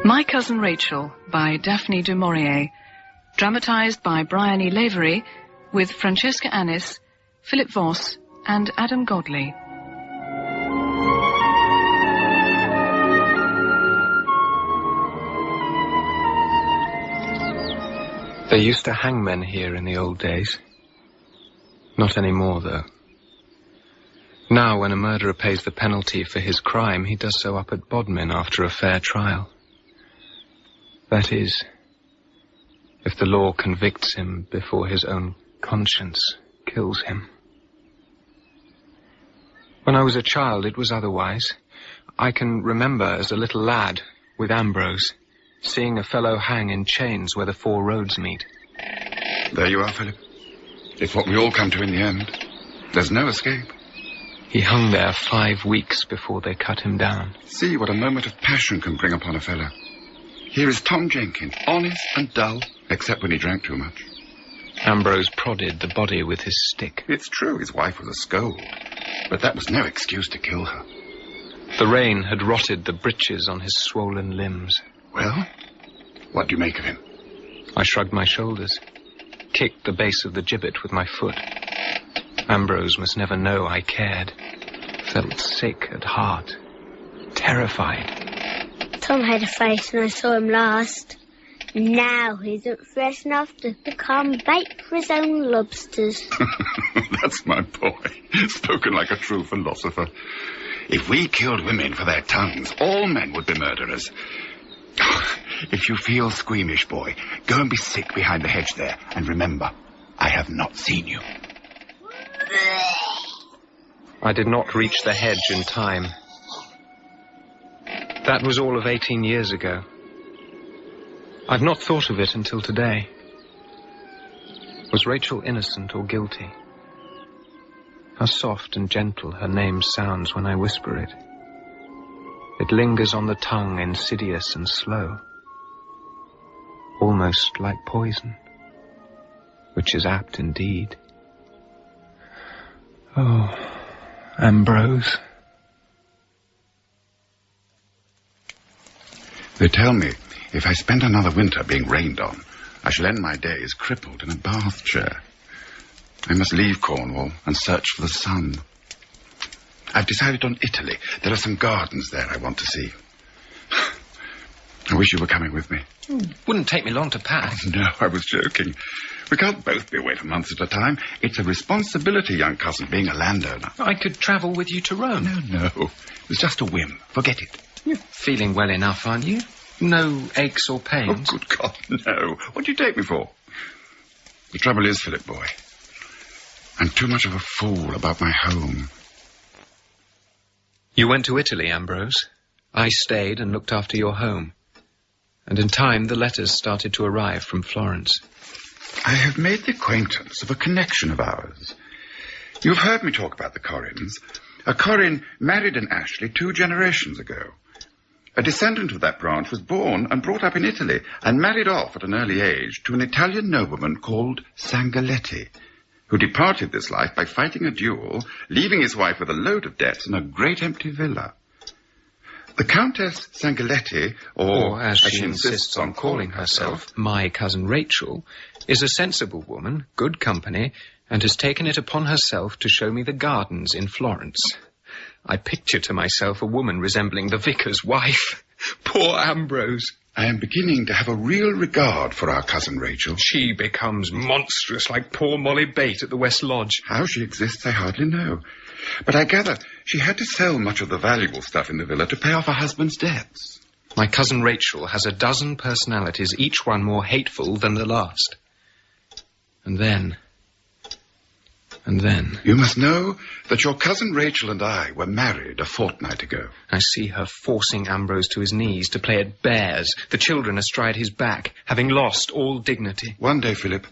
My Cousin Rachel by Daphne du Maurier, dramatised by Bryony Lavery with Francesca Annis, Philip Voss and Adam Godley. They used to hang men here in the old days. Not anymore, though. Now, when a murderer pays the penalty for his crime, he does so up at Bodmin after a fair trial. That is, if the law convicts him before his own conscience kills him. When I was a child, it was otherwise. I can remember as a little lad, with Ambrose, seeing a fellow hang in chains where the four roads meet. There you are, Philip. It's what we all come to in the end. There's no escape. He hung there 5 weeks before they cut him down. See what a moment of passion can bring upon a fellow. Here is Tom Jenkins, honest and dull, except when he drank too much. Ambrose prodded the body with his stick. It's true, his wife was a scold, but that was no excuse to kill her. The rain had rotted the breeches on his swollen limbs. Well, what do you make of him? I shrugged my shoulders, kicked the base of the gibbet with my foot. Ambrose must never know I cared. Felt sick at heart, terrified. Tom had a face when I saw him last. Now he isn't fresh enough to become bait for his own lobsters. That's my boy, spoken like a true philosopher. If we killed women for their tongues, all men would be murderers. If you feel squeamish, boy, go and be sick behind the hedge there. And remember, I have not seen you. I did not reach the hedge in time. That was all of 18 years ago. I've not thought of it until today. Was Rachel innocent or guilty? How soft and gentle her name sounds when I whisper it. It lingers on the tongue, insidious and slow, almost like poison, which is apt indeed. Oh, Ambrose. They tell me if I spend another winter being rained on, I shall end my days crippled in a bath chair. I must leave Cornwall and search for the sun. I've decided on Italy. There are some gardens there I want to see. I wish you were coming with me. Wouldn't take me long to pack. Oh, no, I was joking. We can't both be away for months at a time. It's a responsibility, young cousin, being a landowner. I could travel with you to Rome. No. It was just a whim. Forget it. You're feeling well enough, aren't you? No aches or pains? Oh, good God, no. What do you take me for? The trouble is, Philip, boy, I'm too much of a fool about my home. You went to Italy, Ambrose. I stayed and looked after your home. And in time, the letters started to arrive from Florence. I have made the acquaintance of a connection of ours. You've heard me talk about the Corrins. A Corrin married an Ashley 2 generations ago. A descendant of that branch was born and brought up in Italy and married off at an early age to an Italian nobleman called Sangaletti, who departed this life by fighting a duel, leaving his wife with a load of debts and a great empty villa. The Countess Sangaletti, or as she insists on calling herself, my cousin Rachel, is a sensible woman, good company, and has taken it upon herself to show me the gardens in Florence. I picture to myself a woman resembling the vicar's wife. Poor Ambrose. I am beginning to have a real regard for our cousin Rachel. She becomes monstrous like poor Molly Bate at the West Lodge. How she exists, I hardly know. But I gather she had to sell much of the valuable stuff in the villa to pay off her husband's debts. My cousin Rachel has a dozen personalities, each one more hateful than the last. And then... You must know that your cousin Rachel and I were married a fortnight ago. I see her forcing Ambrose to his knees to play at bears, the children astride his back, having lost all dignity. One day, Philip,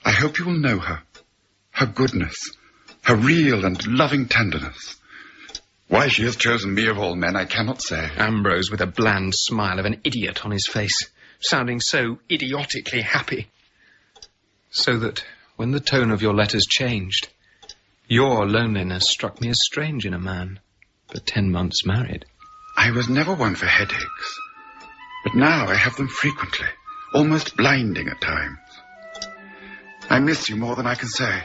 I hope you will know her. Her goodness, her real and loving tenderness. Why she has chosen me of all men, I cannot say. Ambrose with a bland smile of an idiot on his face, sounding so idiotically happy. So that when the tone of your letters changed, your loneliness struck me as strange in a man, but 10 months married. I was never one for headaches. But now I have them frequently, almost blinding at times. I miss you more than I can say.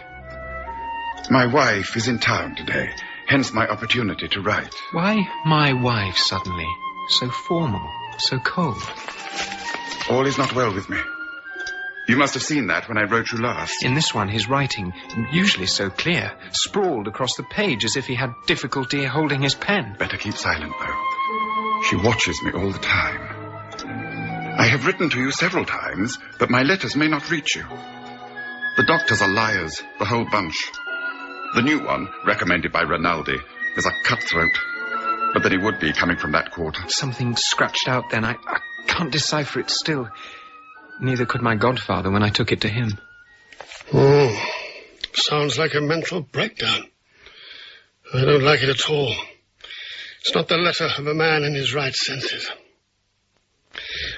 My wife is in town today, hence my opportunity to write. Why my wife suddenly? So formal, so cold. All is not well with me. You must have seen that when I wrote you last. In this one, his writing, usually so clear, sprawled across the page as if he had difficulty holding his pen. Better keep silent, though. She watches me all the time. I have written to you several times, but my letters may not reach you. The doctors are liars, the whole bunch. The new one, recommended by Rainaldi, is a cutthroat. But then he would be coming from that quarter. Something scratched out then. I can't decipher it still. Neither could my godfather when I took it to him. Sounds like a mental breakdown. I don't like it at all. It's not the letter of a man in his right senses.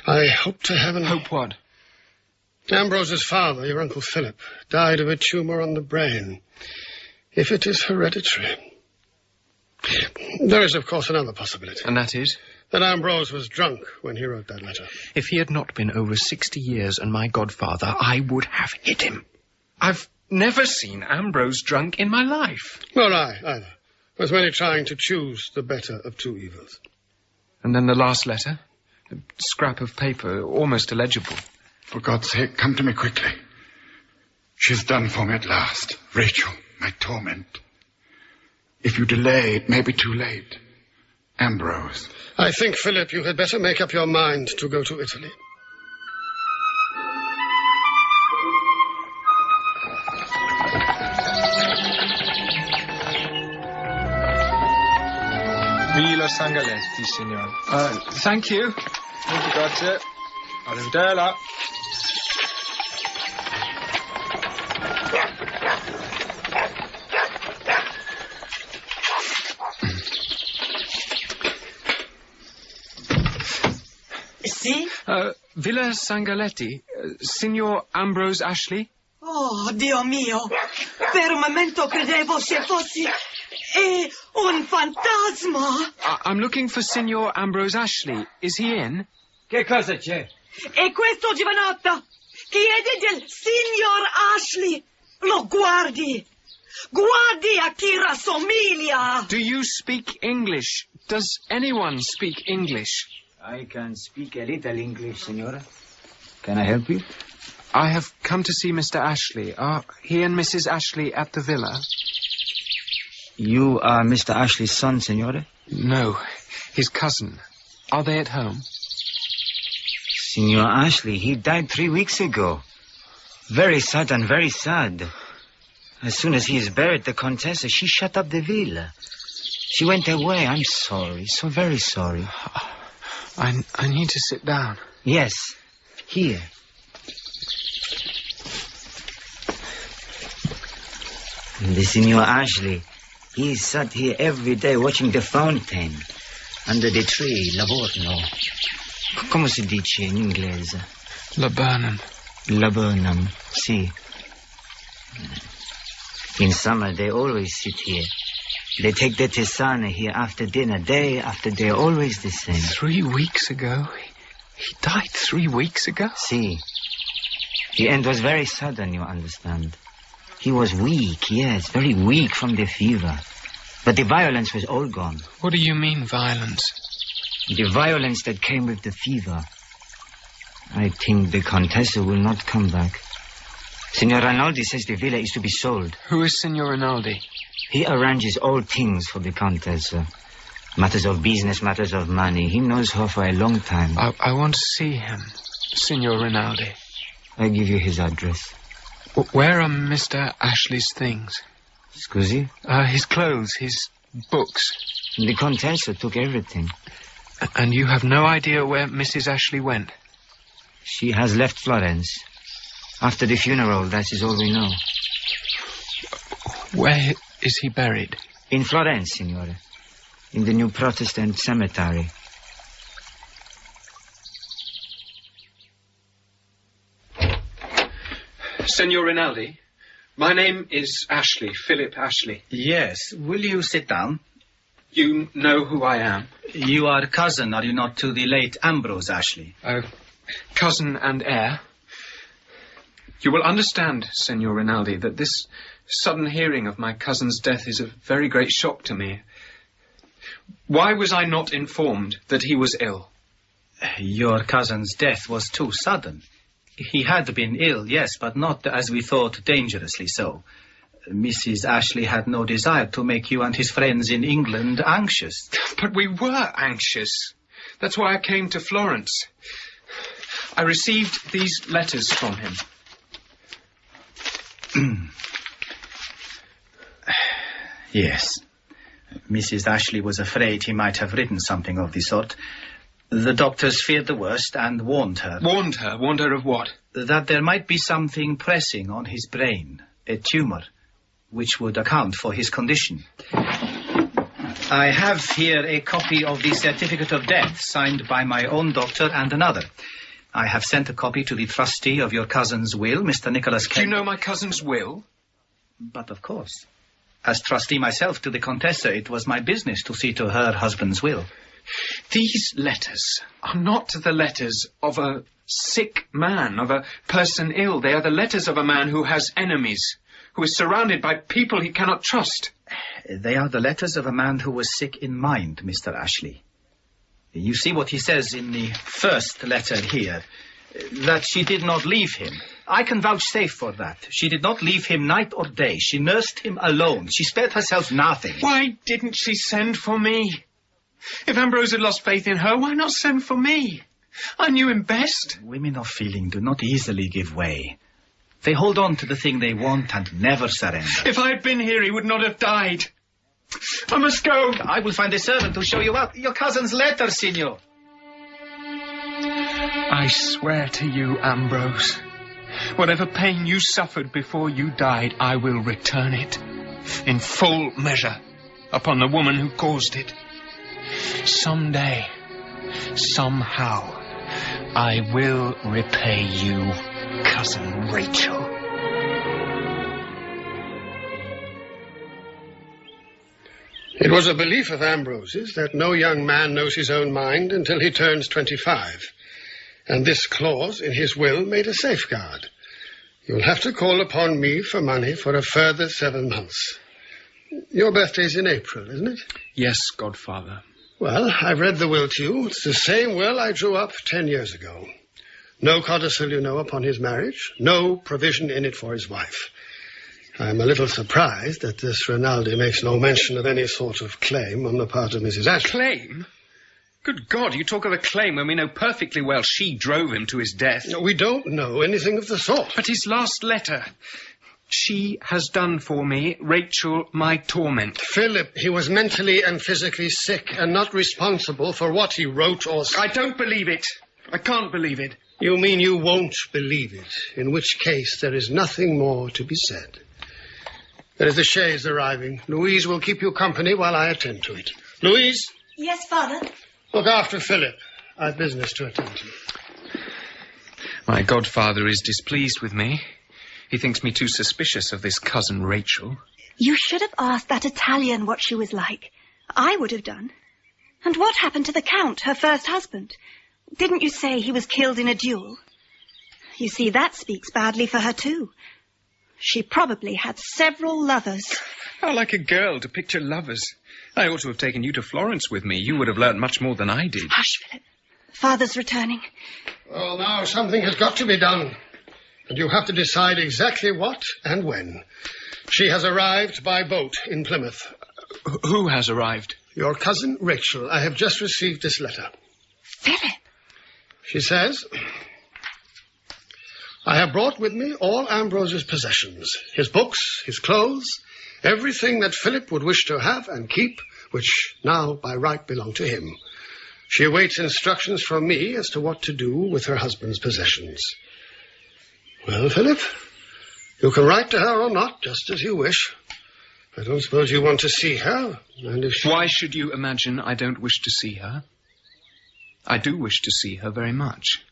I hope to heaven... Hope what? Ambrose's father, your Uncle Philip, died of a tumour on the brain. If it is hereditary... There is, of course, another possibility. And that is? That Ambrose was drunk when he wrote that letter. If he had not been over 60 years and my godfather, I would have hit him. I've never seen Ambrose drunk in my life. Nor I, either. With many trying to choose the better of two evils. And then the last letter? A scrap of paper, almost illegible. For God's sake, come to me quickly. She's done for me at last. Rachel, my torment. If you delay, it may be too late. Ambrose. I think, Philip, you had better make up your mind to go to Italy. Villa Sangaletti, signor. Thank you. Grazie. Arrivederla. Sì? Villa Sangaletti. Signor Ambrose Ashley? Oh, Dio mio! Per un momento credevo se fossi... un fantasma! I'm looking for Signor Ambrose Ashley. Is he in? Che cosa c'è? E questo giovanotto? Chiede del signor Ashley. Lo guardi. Guardi a chi rassomiglia. Do you speak English? Does anyone speak English? I can speak a little English, signora. Can I help you? I have come to see Mr. Ashley. Are he and Mrs. Ashley at the villa? You are Mr. Ashley's son, signora? No, his cousin. Are they at home? Signor Ashley, he died 3 weeks ago. Very sudden, very sad. As soon as he is buried, the Contessa, she shut up the villa. She went away. I'm sorry, so very sorry. I need to sit down. Yes, here. The Signor Ashley, he sat here every day watching the fountain under the tree, Lavorno. Come si dice in inglese? Laburnum. Laburnum, sì. In summer, they always sit here. They take the tisana here after dinner, day after day, always the same. 3 weeks ago? He died 3 weeks ago? See. The end was very sudden, you understand. He was weak, yes, very weak from the fever. But the violence was all gone. What do you mean, violence? The violence that came with the fever. I think the Contessa will not come back. Signor Rainaldi says the villa is to be sold. Who is Signor Rainaldi? He arranges all things for the Contessa. Matters of business, matters of money. He knows her for a long time. I want to see him, Signor Rainaldi. I give you his address. Where are Mr. Ashley's things? Scusi? His clothes, his books. The Contessa took everything. And you have no idea where Mrs. Ashley went? She has left Florence. After the funeral, that is all we know. Where is he buried? In Florence, signore. In the new Protestant cemetery. Signor Rainaldi, my name is Ashley, Philip Ashley. Yes. Will you sit down? You know who I am? You are cousin, are you not, to the late Ambrose Ashley? Cousin and heir. You will understand, Signor Rainaldi, that this sudden hearing of my cousin's death is a very great shock to me. Why was I not informed that he was ill? Your cousin's death was too sudden. He had been ill, yes, but not, as we thought, dangerously so. Mrs. Ashley had no desire to make you and his friends in England anxious. But we were anxious. That's why I came to Florence. I received these letters from him. Yes. Mrs. Ashley was afraid he might have written something of the sort. The doctors feared the worst and warned her. Warned her? Warned her of what? That there might be something pressing on his brain, a tumour, which would account for his condition. I have here a copy of the certificate of death, signed by my own doctor and another. I have sent a copy to the trustee of your cousin's will, Mr. Nicholas Kendall. Do you know my cousin's will? But of course. As trustee myself to the Contessa, it was my business to see to her husband's will. These letters are not the letters of a sick man, of a person ill. They are the letters of a man who has enemies, who is surrounded by people he cannot trust. They are the letters of a man who was sick in mind, Mr. Ashley. You see what he says in the first letter here, that she did not leave him. I can vouchsafe for that. She did not leave him night or day. She nursed him alone. She spared herself nothing. Why didn't she send for me? If Ambrose had lost faith in her, why not send for me? I knew him best. Women of feeling do not easily give way. They hold on to the thing they want and never surrender. If I had been here, he would not have died. I must go. I will find a servant to show you out your cousin's letter, Signor. I swear to you, Ambrose, whatever pain you suffered before you died, I will return it in full measure upon the woman who caused it. Someday, somehow, I will repay you, Cousin Rachel. It was a belief of Ambrose's that no young man knows his own mind until he turns 25. And this clause in his will made a safeguard. You'll have to call upon me for money for a further 7 months. Your birthday's in April, isn't it? Yes, Godfather. Well, I've read the will to you. It's the same will I drew up 10 years ago. No codicil, you know, upon his marriage. No provision in it for his wife. I'm a little surprised that this Rainaldi makes no mention of any sort of claim on the part of Mrs. Ashley. Claim? Good God, you talk of a claim when we know perfectly well she drove him to his death. No, we don't know anything of the sort. But his last letter. She has done for me, Rachel, my torment. Philip, he was mentally and physically sick and not responsible for what he wrote or said. I don't believe it. I can't believe it. You mean you won't believe it, in which case there is nothing more to be said. There is the chaise arriving. Louise will keep you company while I attend to it. Louise? Yes, Father? Look after Philip. I've business to attend to. My godfather is displeased with me. He thinks me too suspicious of this cousin Rachel. You should have asked that Italian what she was like. I would have done. And what happened to the Count, her first husband? Didn't you say he was killed in a duel? You see, that speaks badly for her, too. She probably had several lovers. How like a girl to picture lovers. I ought to have taken you to Florence with me. You would have learned much more than I did. Hush, Philip. Father's returning. Well, now something has got to be done. And you have to decide exactly what and when. She has arrived by boat in Plymouth. Who has arrived? Your cousin Rachel. I have just received this letter. Philip. She says, I have brought with me all Ambrose's possessions, his books, his clothes, everything that Philip would wish to have and keep, which now by right belong to him. She awaits instructions from me as to what to do with her husband's possessions. Well, Philip, you can write to her or not, just as you wish. I don't suppose you want to see her, and if she... Why should you imagine I don't wish to see her? I do wish to see her very much.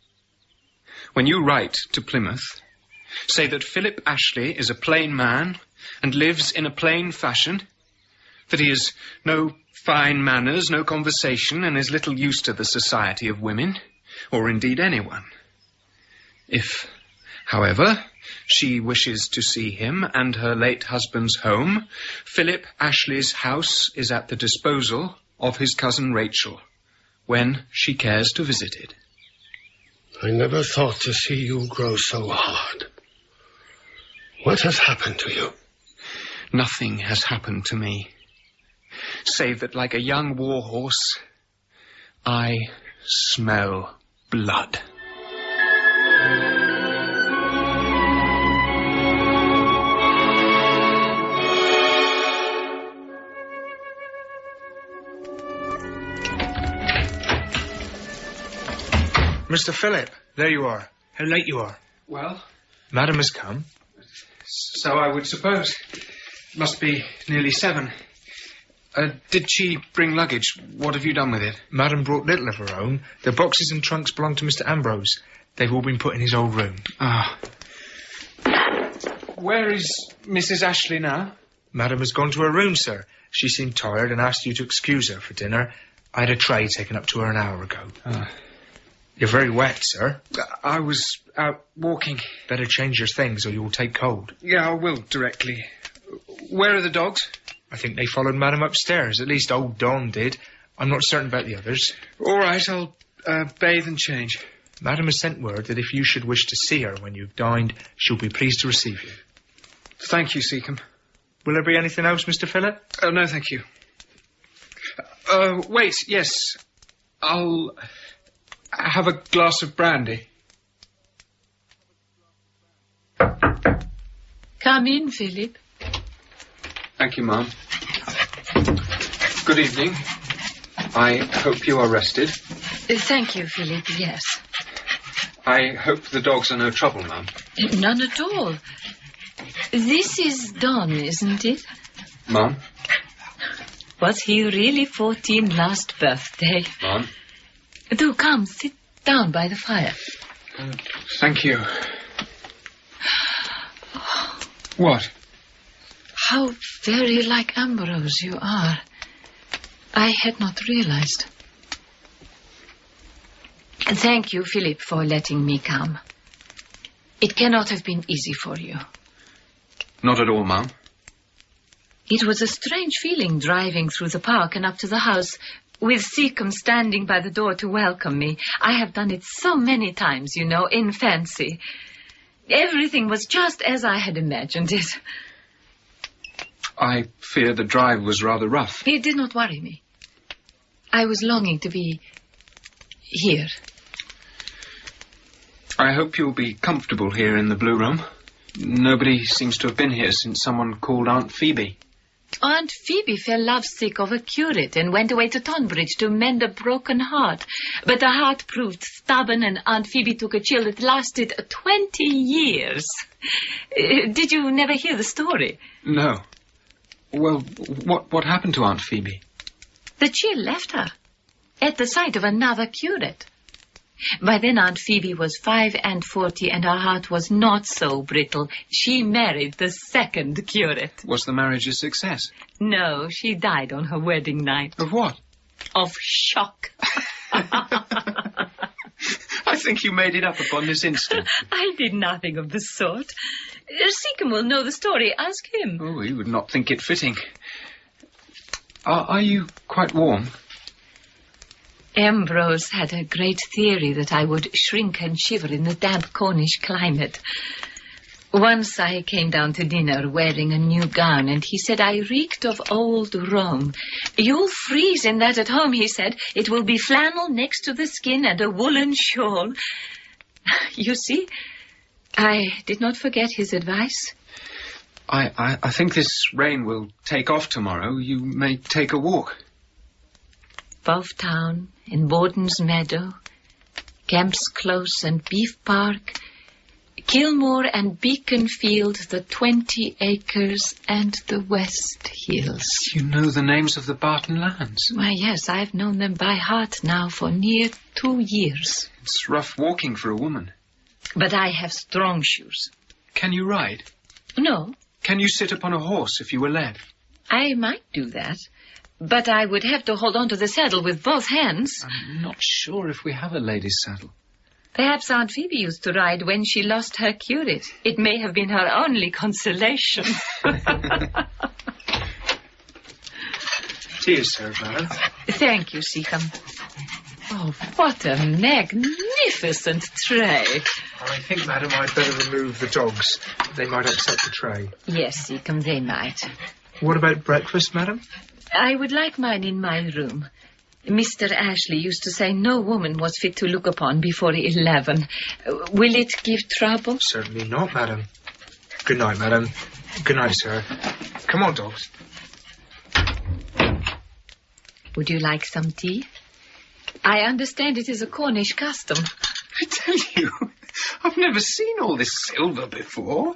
When you write to Plymouth, say that Philip Ashley is a plain man and lives in a plain fashion, That he has no fine manners, no conversation, and is little used to the society of women, or indeed anyone. If, however, she wishes to see him and her late husband's home, Philip Ashley's house is at the disposal of his cousin Rachel, when she cares to visit it. I never thought to see you grow so hard. What has happened to you? Nothing has happened to me, save that like a young war horse, I smell blood. Mr. Philip, there you are. How late you are. Well? Madam has come. So I would suppose. Must be nearly 7. Did she bring luggage? What have you done with it? Madam brought little of her own. The boxes and trunks belong to Mr. Ambrose. They've all been put in his old room. Ah. Where is Mrs. Ashley now? Madam has gone to her room, sir. She seemed tired and asked you to excuse her for dinner. I had a tray taken up to her an hour ago. You're very wet, sir. I was out walking. Better change your things or you'll take cold. Yeah, I will directly. Where are the dogs? I think they followed Madam upstairs. At least old Don did. I'm not certain about the others. All right, I'll bathe and change. Madam has sent word that if you should wish to see her when you've dined, she'll be pleased to receive you. Thank you, Seecombe. Will there be anything else, Mr. Philip? No, thank you. Wait, yes. I'll have a glass of brandy. Come in, Philip. Thank you, Ma'am. Good evening. I hope you are rested. Thank you, Philip, yes. I hope the dogs are no trouble, Ma'am. None at all. This is Don, isn't it? Ma'am? Was he really 14 last birthday? Ma'am? Do come, sit down by the fire. Thank you. What? How very like Ambrose you are. I had not realized. Thank you, Philip, for letting me come. It cannot have been easy for you. Not at all, Ma'am. It was a strange feeling driving through the park and up to the house, with Seecombe standing by the door to welcome me. I have done it so many times, you know, in fancy. Everything was just as I had imagined it. I fear the drive was rather rough. It did not worry me. I was longing to be here. I hope you'll be comfortable here in the Blue Room. Nobody seems to have been here since someone called Aunt Phoebe. Aunt Phoebe fell lovesick of a curate and went away to Tonbridge to mend a broken heart. But the heart proved stubborn and Aunt Phoebe took a chill that lasted 20 years. Did you never hear the story? No. Well, what happened to Aunt Phoebe? The chill left her at the sight of another curate. By then Aunt Phoebe was 45 and her heart was not so brittle. She married the second curate. Was the marriage a success? No, she died on her wedding night. Of what? Of shock. I think you made it up upon this instant. I did nothing of the sort. Seecombe will know the story. Ask him. Oh, he would not think it fitting. Are you quite warm? Ambrose had a great theory that I would shrink and shiver in the damp Cornish climate. Once I came down to dinner wearing a new gown, and he said I reeked of old Rome. You'll freeze in that at home, he said. It will be flannel next to the skin and a woolen shawl. You see, I did not forget his advice. I think this rain will take off tomorrow. You may take a walk. Above town, in Borden's Meadow, Kemp's Close and Beef Park, Kilmore and Beaconfield, the 20 acres and the West Hills. You know the names of the Barton lands? Why, yes, I've known them by heart now for near 2 years. It's rough walking for a woman. But I have strong shoes. Can you ride? No. Can you sit upon a horse if you were led? I might do that, but I would have to hold on to the saddle with both hands. I'm not sure if we have a lady's saddle. Perhaps Aunt Phoebe used to ride when she lost her curate. It may have been her only consolation. Tea is served, madam. Thank you, Seecombe. Oh, what a magnificent tray. I think, madam, I'd better remove the dogs. They might upset the tray. Yes, Seecombe, they might. What about breakfast, madam? I would like mine in my room. Mr. Ashley used to say no woman was fit to look upon before 11. Will it give trouble? Certainly not, madam. Good night, madam. Good night, sir. Come on, dogs. Would you like some tea? I understand it is a Cornish custom. I tell you, I've never seen all this silver before.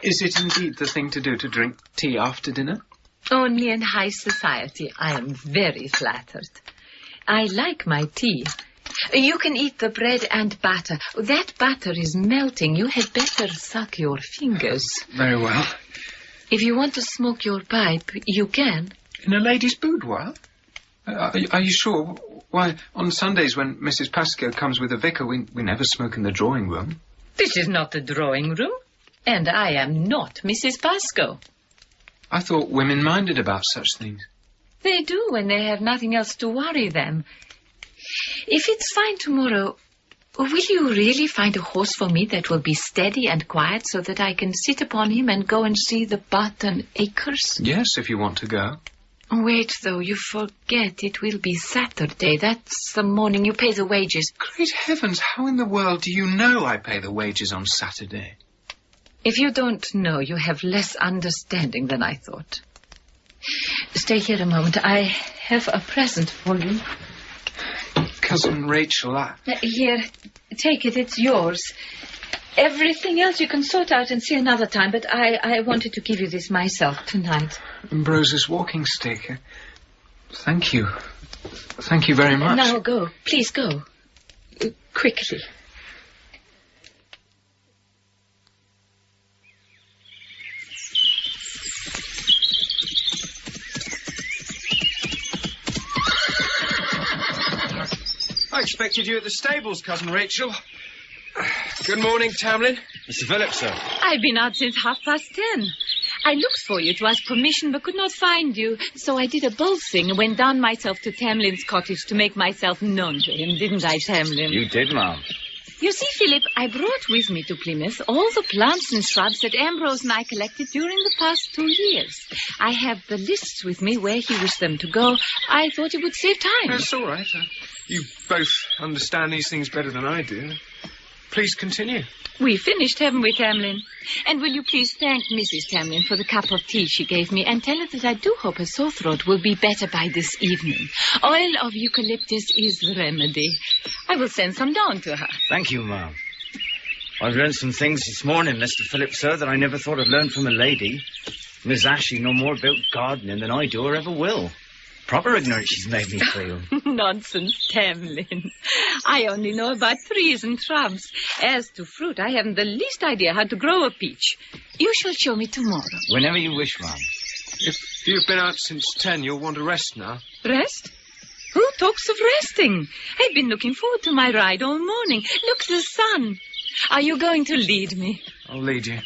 Is it indeed the thing to do to drink tea after dinner? Only in high society. I am very flattered. I like my tea. You can eat the bread and butter. That butter is melting. You had better suck your fingers. Very well. If you want to smoke your pipe, you can. In a lady's boudoir? Are you sure? Why, on Sundays when Mrs. Pascoe comes with the vicar, we never smoke in the drawing room. This is not the drawing room. And I am not Mrs. Pascoe. I thought women minded about such things. They do when they have nothing else to worry them. If it's fine tomorrow, will you really find a horse for me that will be steady and quiet so that I can sit upon him and go and see the Barton Acres? Yes, if you want to go. Wait, though, you forget it will be Saturday. That's the morning you pay the wages. Great heavens, how in the world do you know I pay the wages on Saturday? If you don't know, you have less understanding than I thought. Stay here a moment. I have a present for you. Cousin Rachel, Here, take it. It's yours. Everything else you can sort out and see another time, but I wanted to give you this myself tonight. Ambrose's walking stick. Thank you. Thank you very much. Now go. Please go. Quickly. I expected you at the stables, Cousin Rachel. Good morning, Tamlyn. Mr. Phillips, sir. I've been out since 10:30. I looked for you to ask permission, but could not find you. So I did a bold thing and went down myself to Tamlyn's cottage to make myself known to him, didn't I, Tamlyn? You did, Ma'am. You see, Philip, I brought with me to Plymouth all the plants and shrubs that Ambrose and I collected during the past 2 years. I have the lists with me where he wished them to go. I thought it would save time. That's all right. You both understand these things better than I do. Please continue. We finished, haven't we, Tamlyn? And will you please thank Mrs. Tamlyn for the cup of tea she gave me and tell her that I do hope her sore throat will be better by this evening. Oil of eucalyptus is the remedy. I will send some down to her. Thank you, Ma'am. I've learned some things this morning, Mr. Phillips, sir, that I never thought I'd learn from a lady. Miss Ashley know more about gardening than I do or ever will. Proper ignorance she's made me feel. Nonsense, Tamlyn. I only know about trees and shrubs. As to fruit, I haven't the least idea how to grow a peach. You shall show me tomorrow. Whenever you wish, Ma'am. If you've been out since 10, you'll want to rest now. Rest? Who talks of resting? I've been looking forward to my ride all morning. Look, the sun. Are you going to lead me? I'll lead you.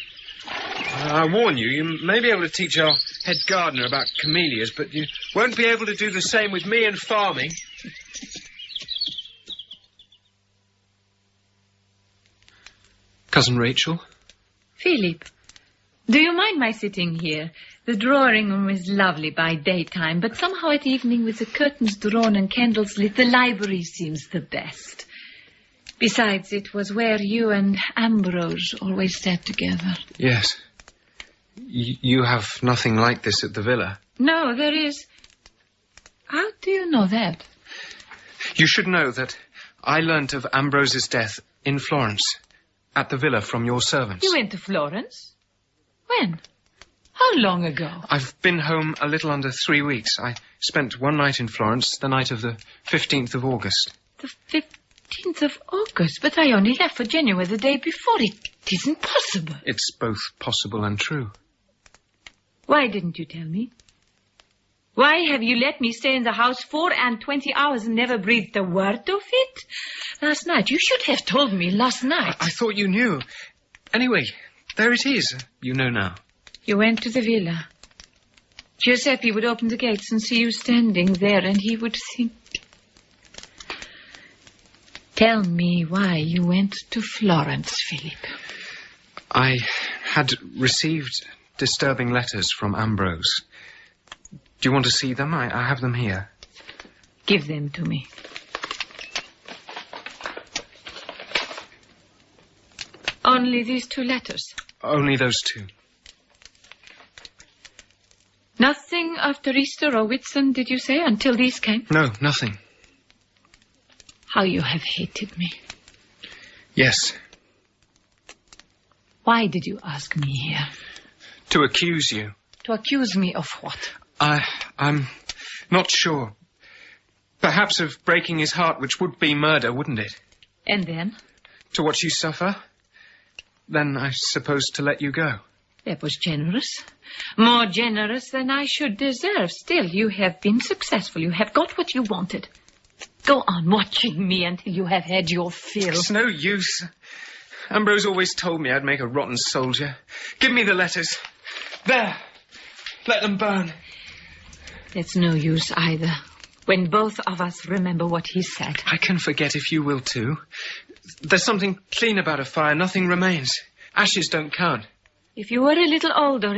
I warn you, you may be able to teach our head gardener about camellias, but you won't be able to do the same with me and farming. Cousin Rachel? Philip, do you mind my sitting here? The drawing room is lovely by daytime, but somehow at evening with the curtains drawn and candles lit, the library seems the best. Besides, it was where you and Ambrose always sat together. Yes. You have nothing like this at the villa? No, there is. How do you know that? You should know that I learnt of Ambrose's death in Florence, at the villa from your servants. You went to Florence? When? How long ago? I've been home a little under 3 weeks. I spent one night in Florence, the night of the 15th of August. The 15th of August? But I only left for Genoa the day before. It isn't possible. It's both possible and true. Why didn't you tell me? Why have you let me stay in the house 24 hours and never breathed a word of it? Last night. You should have told me last night. I thought you knew. Anyway, there it is. You know now. You went to the villa. Giuseppe would open the gates and see you standing there, and he would think... Tell me why you went to Florence, Philip. I had received disturbing letters from Ambrose. Do you want to see them? I have them here. Give them to me. Only these 2 letters? Only those 2. Nothing after Easter or Whitsun, did you say, until these came? No, nothing. How you have hated me. Yes. Why did you ask me here? To accuse you. To accuse me of what? I'm not sure. Perhaps of breaking his heart, which would be murder, wouldn't it? And then? To watch you suffer. Then I suppose to let you go. That was generous. More generous than I should deserve. Still, you have been successful. You have got what you wanted. Go on watching me until you have had your fill. It's no use. Ambrose always told me I'd make a rotten soldier. Give me the letters. There. Let them burn. That's no use either. When both of us remember what he said. I can forget if you will too. There's something clean about a fire. Nothing remains. Ashes don't count. If you were a little older,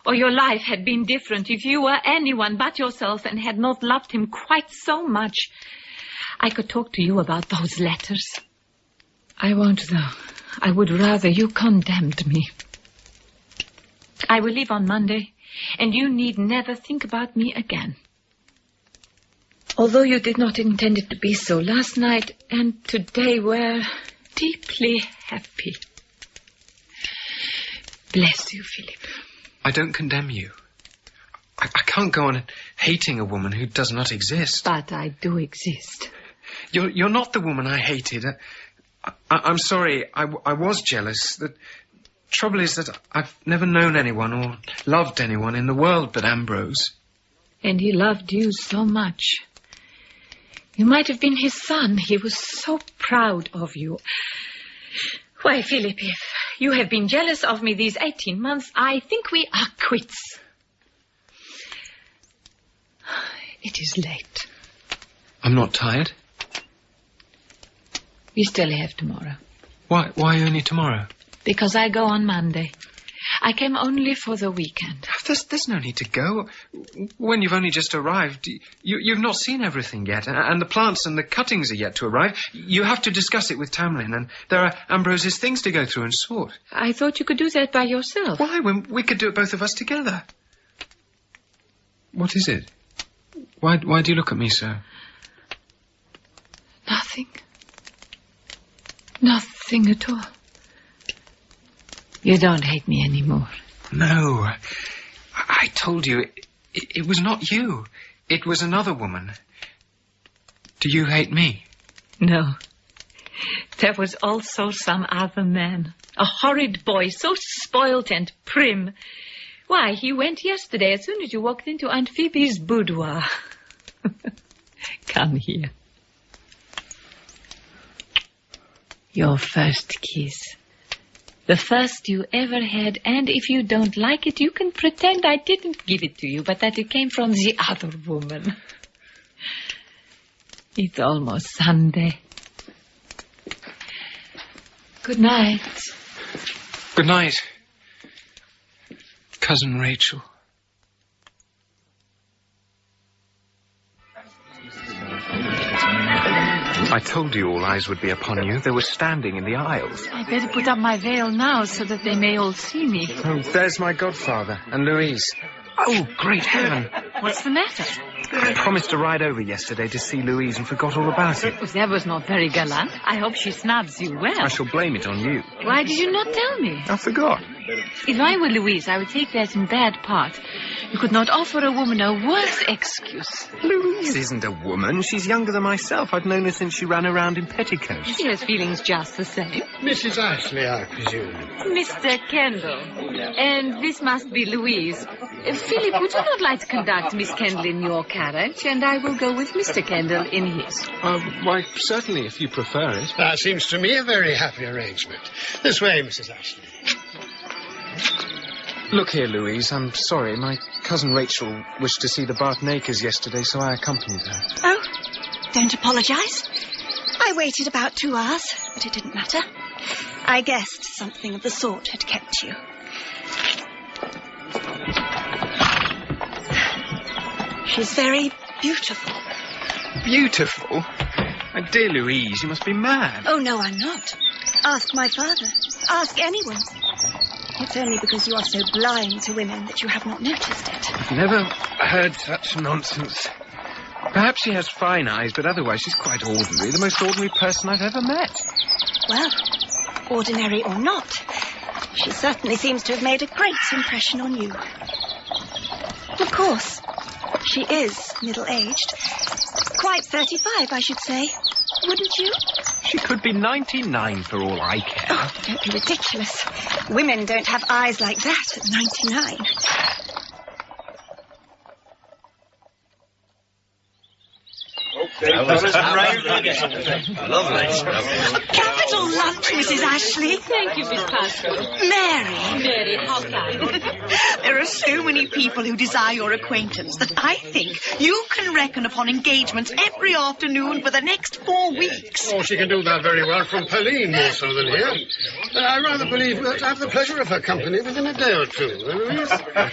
or your life had been different, if you were anyone but yourself and had not loved him quite so much, I could talk to you about those letters. I won't, though. I would rather you condemned me. I will leave on Monday, and you need never think about me again. Although you did not intend it to be so, last night and today were deeply happy. Bless you, Philip. I don't condemn you. I can't go on hating a woman who does not exist. But I do exist. You're not the woman I hated. I'm sorry. I was jealous. The trouble is that I've never known anyone or loved anyone in the world but Ambrose. And he loved you so much. You might have been his son. He was so proud of you. Why, Philip, if you have been jealous of me these 18 months, I think we are quits. It is late. I'm not tired. We still have tomorrow. Why only tomorrow? Because I go on Monday. I came only for the weekend. There's no need to go. When you've only just arrived, you've not seen everything yet, and the plants and the cuttings are yet to arrive. You have to discuss it with Tamlyn, and there are Ambrose's things to go through and sort. I thought you could do that by yourself. Why, when we could do it both of us together? What is it? Why do you look at me so? Nothing. Nothing at all. You don't hate me anymore. No. I told you, it was not you. It was another woman. Do you hate me? No. There was also some other man. A horrid boy, so spoilt and prim. Why, he went yesterday as soon as you walked into Aunt Phoebe's boudoir. Come here. Your first kiss. The first you ever had, and if you don't like it, you can pretend I didn't give it to you, but that it came from the other woman. It's almost Sunday. Good night. Good night, Cousin Rachel. I told you all eyes would be upon you. They were standing in the aisles. I better put up my veil now so that they may all see me. Oh, there's my godfather and Louise. Oh, great heaven. What's the matter? I promised to ride over yesterday to see Louise and forgot all about it. Well, that was not very gallant. I hope she snubs you well. I shall blame it on you. Why did you not tell me? I forgot. If I were Louise, I would take that in bad part. You could not offer a woman a worse excuse. Louise isn't a woman. She's younger than myself. I've known her since she ran around in petticoats. She has feelings just the same. Mrs. Ashley, I presume. Mr. Kendall. And this must be Louise. Philip, would you not like to conduct Miss Kendall in your carriage, and I will go with Mr. Kendall in his? Why, certainly, if you prefer it. That seems to me a very happy arrangement. This way, Mrs. Ashley. Look here, Louise, I'm sorry. My cousin Rachel wished to see the Barton Acres yesterday, so I accompanied her. Oh, don't apologise. I waited about 2 hours, but it didn't matter. I guessed something of the sort had kept you. She's very beautiful. Beautiful? My dear Louise, you must be mad. Oh, no, I'm not. Ask my father. Ask anyone. It's only because you are so blind to women that you have not noticed it. I've never heard such nonsense. Perhaps she has fine eyes, but otherwise she's quite ordinary. The most ordinary person I've ever met. Well, ordinary or not, she certainly seems to have made a great impression on you. Of course, she is middle-aged. Quite 35, I should say. Wouldn't you? She could be 99 for all I care. Oh, don't be ridiculous. Women don't have eyes like that at 99. Capital lunch, Mrs. Ashley. Thank you, Miss Pascoe. Mary, how kind. There are so many people who desire your acquaintance that I think you can reckon upon engagements every afternoon for the next 4 weeks. Oh, she can do that very well from Pauline, more so than here. I rather believe we'll have the pleasure of her company within a day or two, Louise.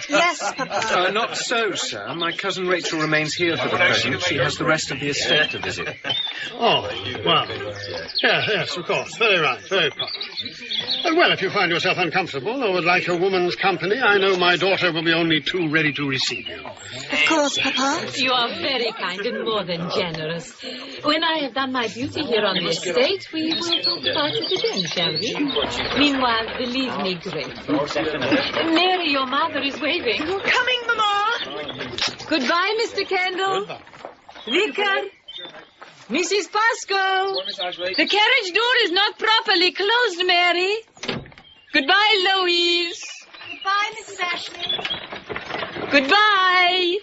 Yes, Papa. Not so, sir. My cousin Rachel remains here for the present. She has the rest of the estate to visit. Oh, well. Yes, of course. Very right. Very proper. Well, if you find yourself uncomfortable or would like a woman's company, I know my daughter will be only too ready to receive you. Of course, Papa. You are very kind and more than generous. When I have done my duty here on the estate, we will talk about it again, shall we? Meanwhile, believe me grateful. Mary, your mother is waving. Coming, Mamma. Goodbye, Mr. Kendall. Vicar. Mrs. Pascoe. The carriage door is not properly closed, Mary. Goodbye, Louise. Goodbye, Mrs. Ashley. Goodbye.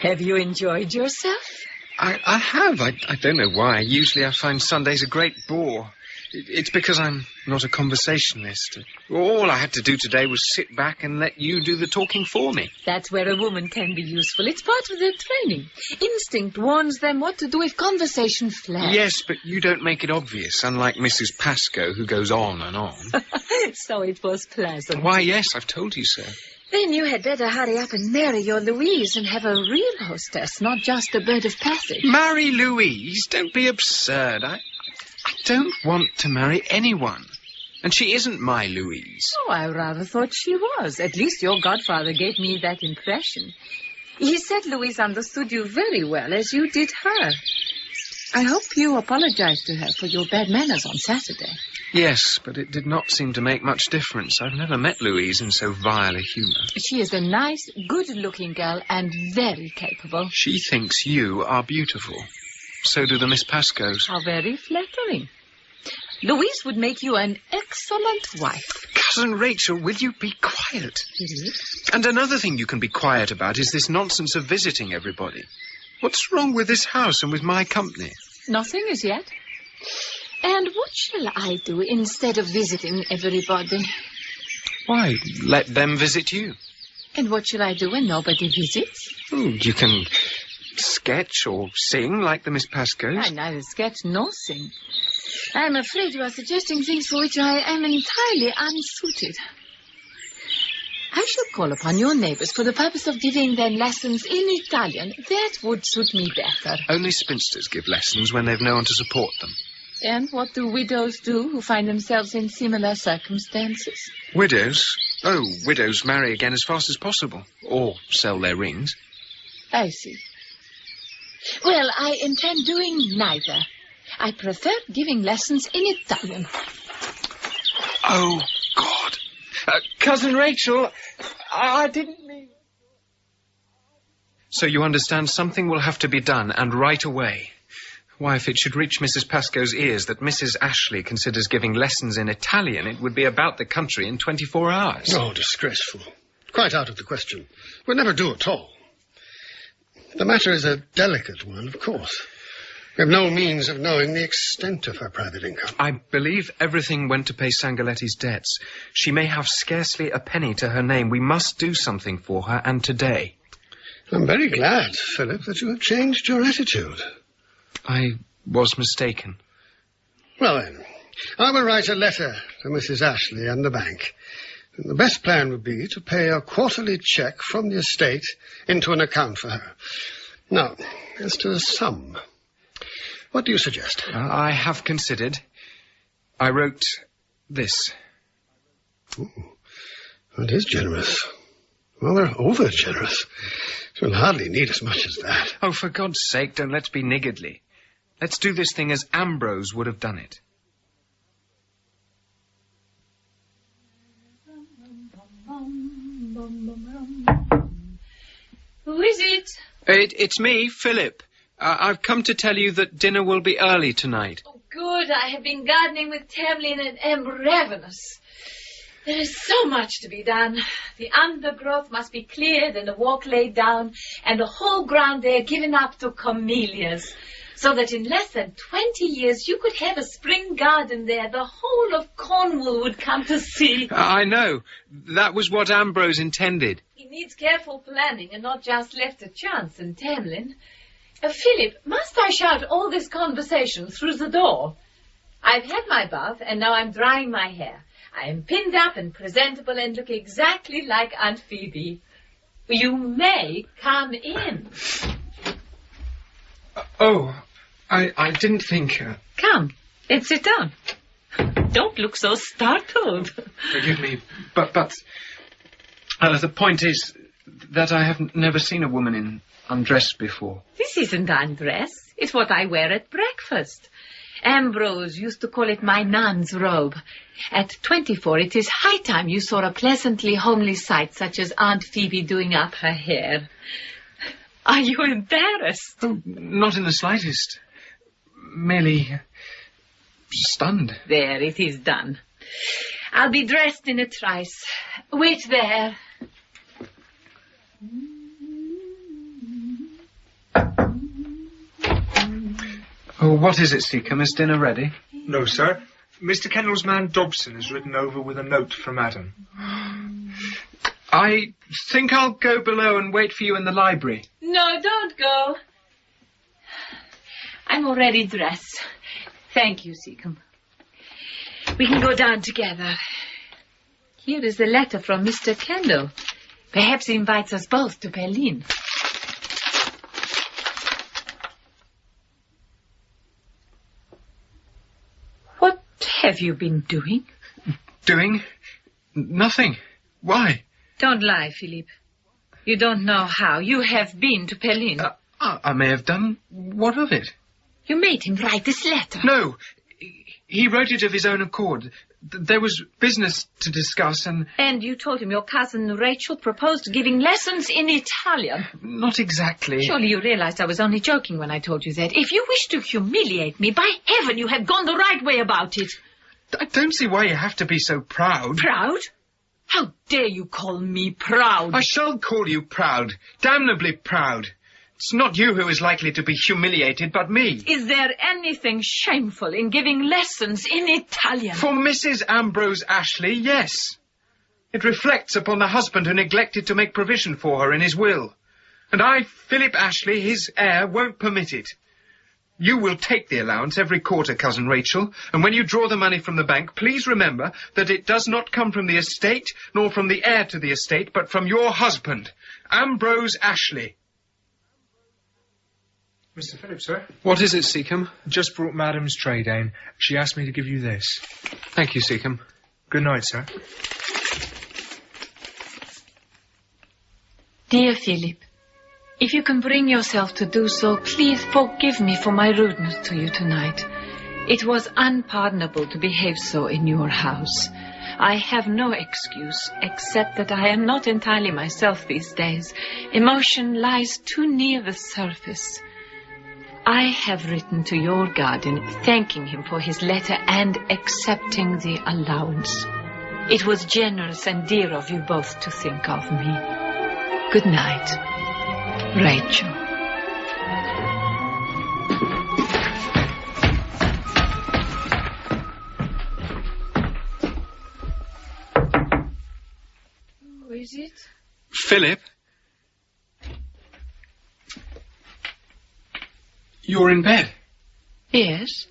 Have you enjoyed yourself? I have. I don't know why. Usually I find Sundays a great bore. It's because I'm not a conversationalist. All I had to do today was sit back and let you do the talking for me. That's where a woman can be useful. It's part of their training. Instinct warns them what to do if conversation flags. Yes, but you don't make it obvious, unlike Mrs. Pascoe, who goes on and on. So it was pleasant. Why, yes, I've told you so. Then you had better hurry up and marry your Louise and have a real hostess, not just a bird of passage. Marry Louise? Don't be absurd. I don't want to marry anyone. And she isn't my Louise. Oh, I rather thought she was. At least your godfather gave me that impression. He said Louise understood you very well, as you did her. I hope you apologized to her for your bad manners on Saturday. Yes, but it did not seem to make much difference. I've never met Louise in so vile a humour. She is a nice, good-looking girl and very capable. She thinks you are beautiful. So do the Miss Pascoes. How very flattering. Louise would make you an excellent wife. Cousin Rachel, will you be quiet? And another thing you can be quiet about is this nonsense of visiting everybody. What's wrong with this house and with my company? Nothing as yet. And what shall I do instead of visiting everybody? Why, let them visit you. And what shall I do when nobody visits? Oh, you can sketch or sing like the Miss Pascoes. I neither sketch nor sing. I'm afraid you are suggesting things for which I am entirely unsuited. I shall call upon your neighbours for the purpose of giving them lessons in Italian. That would suit me better. Only spinsters give lessons when they've no one to support them. And what do widows do who find themselves in similar circumstances? Widows? Oh, widows marry again as fast as possible. Or sell their rings. I see. Well, I intend doing neither. I prefer giving lessons in Italian. Oh, God. Cousin Rachel, I didn't mean... So you understand something will have to be done, and right away. Why, if it should reach Mrs. Pascoe's ears that Mrs. Ashley considers giving lessons in Italian, it would be about the country in 24 hours. Oh, disgraceful. Quite out of the question. We'd never do at all. The matter is a delicate one, of course. We have no means of knowing the extent of her private income. I believe everything went to pay Sangaletti's debts. She may have scarcely a penny to her name. We must do something for her, and today. I'm very glad, Philip, that you have changed your attitude. I was mistaken. Well, then, I will write a letter to Mrs. Ashley and the bank. And the best plan would be to pay a quarterly cheque from the estate into an account for her. Now, as to the sum, what do you suggest? I have considered. I wrote this. Ooh, that is generous. Rather over-generous. It will hardly need as much as that. Oh, for God's sake, don't let's be niggardly. Let's do this thing as Ambrose would have done it. Who is it? It's me, Philip. I've come to tell you that dinner will be early tonight. Oh, good. I have been gardening with Tamlyn and am ravenous. There is so much to be done. The undergrowth must be cleared and the walk laid down, and the whole ground there given up to camellias, so that in less than 20 years you could have a spring garden there. The whole of Cornwall would come to see. I know. That was what Ambrose intended. It needs careful planning and not just left to chance in Tamlyn. Philip, must I shout all this conversation through the door? I've had my bath, and now I'm drying my hair. I am pinned up and presentable and look exactly like Aunt Phoebe. You may come in. I didn't think... Come, let's sit down. Don't look so startled. Forgive me, but the point is that I have never seen a woman in undress before. This isn't undress. It's what I wear at breakfast. Ambrose used to call it my nun's robe. At 24, it is high time you saw a pleasantly homely sight such as Aunt Phoebe doing up her hair. Are you embarrassed? Oh, not in the slightest. Merely stunned. There, it is done. I'll be dressed in a trice. Wait there. Oh, what is it, Seecombe? Is dinner ready? No, sir. Mr. Kendall's man Dobson has ridden over with a note from Adam. I think I'll go below and wait for you in the library. No, don't go. I'm already dressed. Thank you, Seecombe. We can go down together. Here is a letter from Mr. Kendall. Perhaps he invites us both to Berlin. What have you been doing? Doing? Nothing. Why? Don't lie, Philippe. You don't know how. You have been to Berlin. I may have done. What of it? You made him write this letter. No. He wrote it of his own accord. There was business to discuss and... And you told him your cousin Rachel proposed giving lessons in Italian. Not exactly. Surely you realized I was only joking when I told you that. If you wish to humiliate me, by heaven, you have gone the right way about it. I don't see why you have to be so proud. Proud? How dare you call me proud? I shall call you proud. Damnably proud. It's not you who is likely to be humiliated, but me. Is there anything shameful in giving lessons in Italian? For Mrs. Ambrose Ashley, yes. It reflects upon the husband who neglected to make provision for her in his will. And I, Philip Ashley, his heir, won't permit it. You will take the allowance every quarter, Cousin Rachel, and when you draw the money from the bank, please remember that it does not come from the estate, nor from the heir to the estate, but from your husband, Ambrose Ashley. Mr. Philip, sir. What is it, Seecombe? Just brought Madam's tray down. She asked me to give you this. Thank you, Seecombe. Good night, sir. Dear Philip, if you can bring yourself to do so, please forgive me for my rudeness to you tonight. It was unpardonable to behave so in your house. I have no excuse, except that I am not entirely myself these days. Emotion lies too near the surface. I have written to your guardian, thanking him for his letter and accepting the allowance. It was generous and dear of you both to think of me. Good night, Rachel. Who is it? Philip? You're in bed? Yes.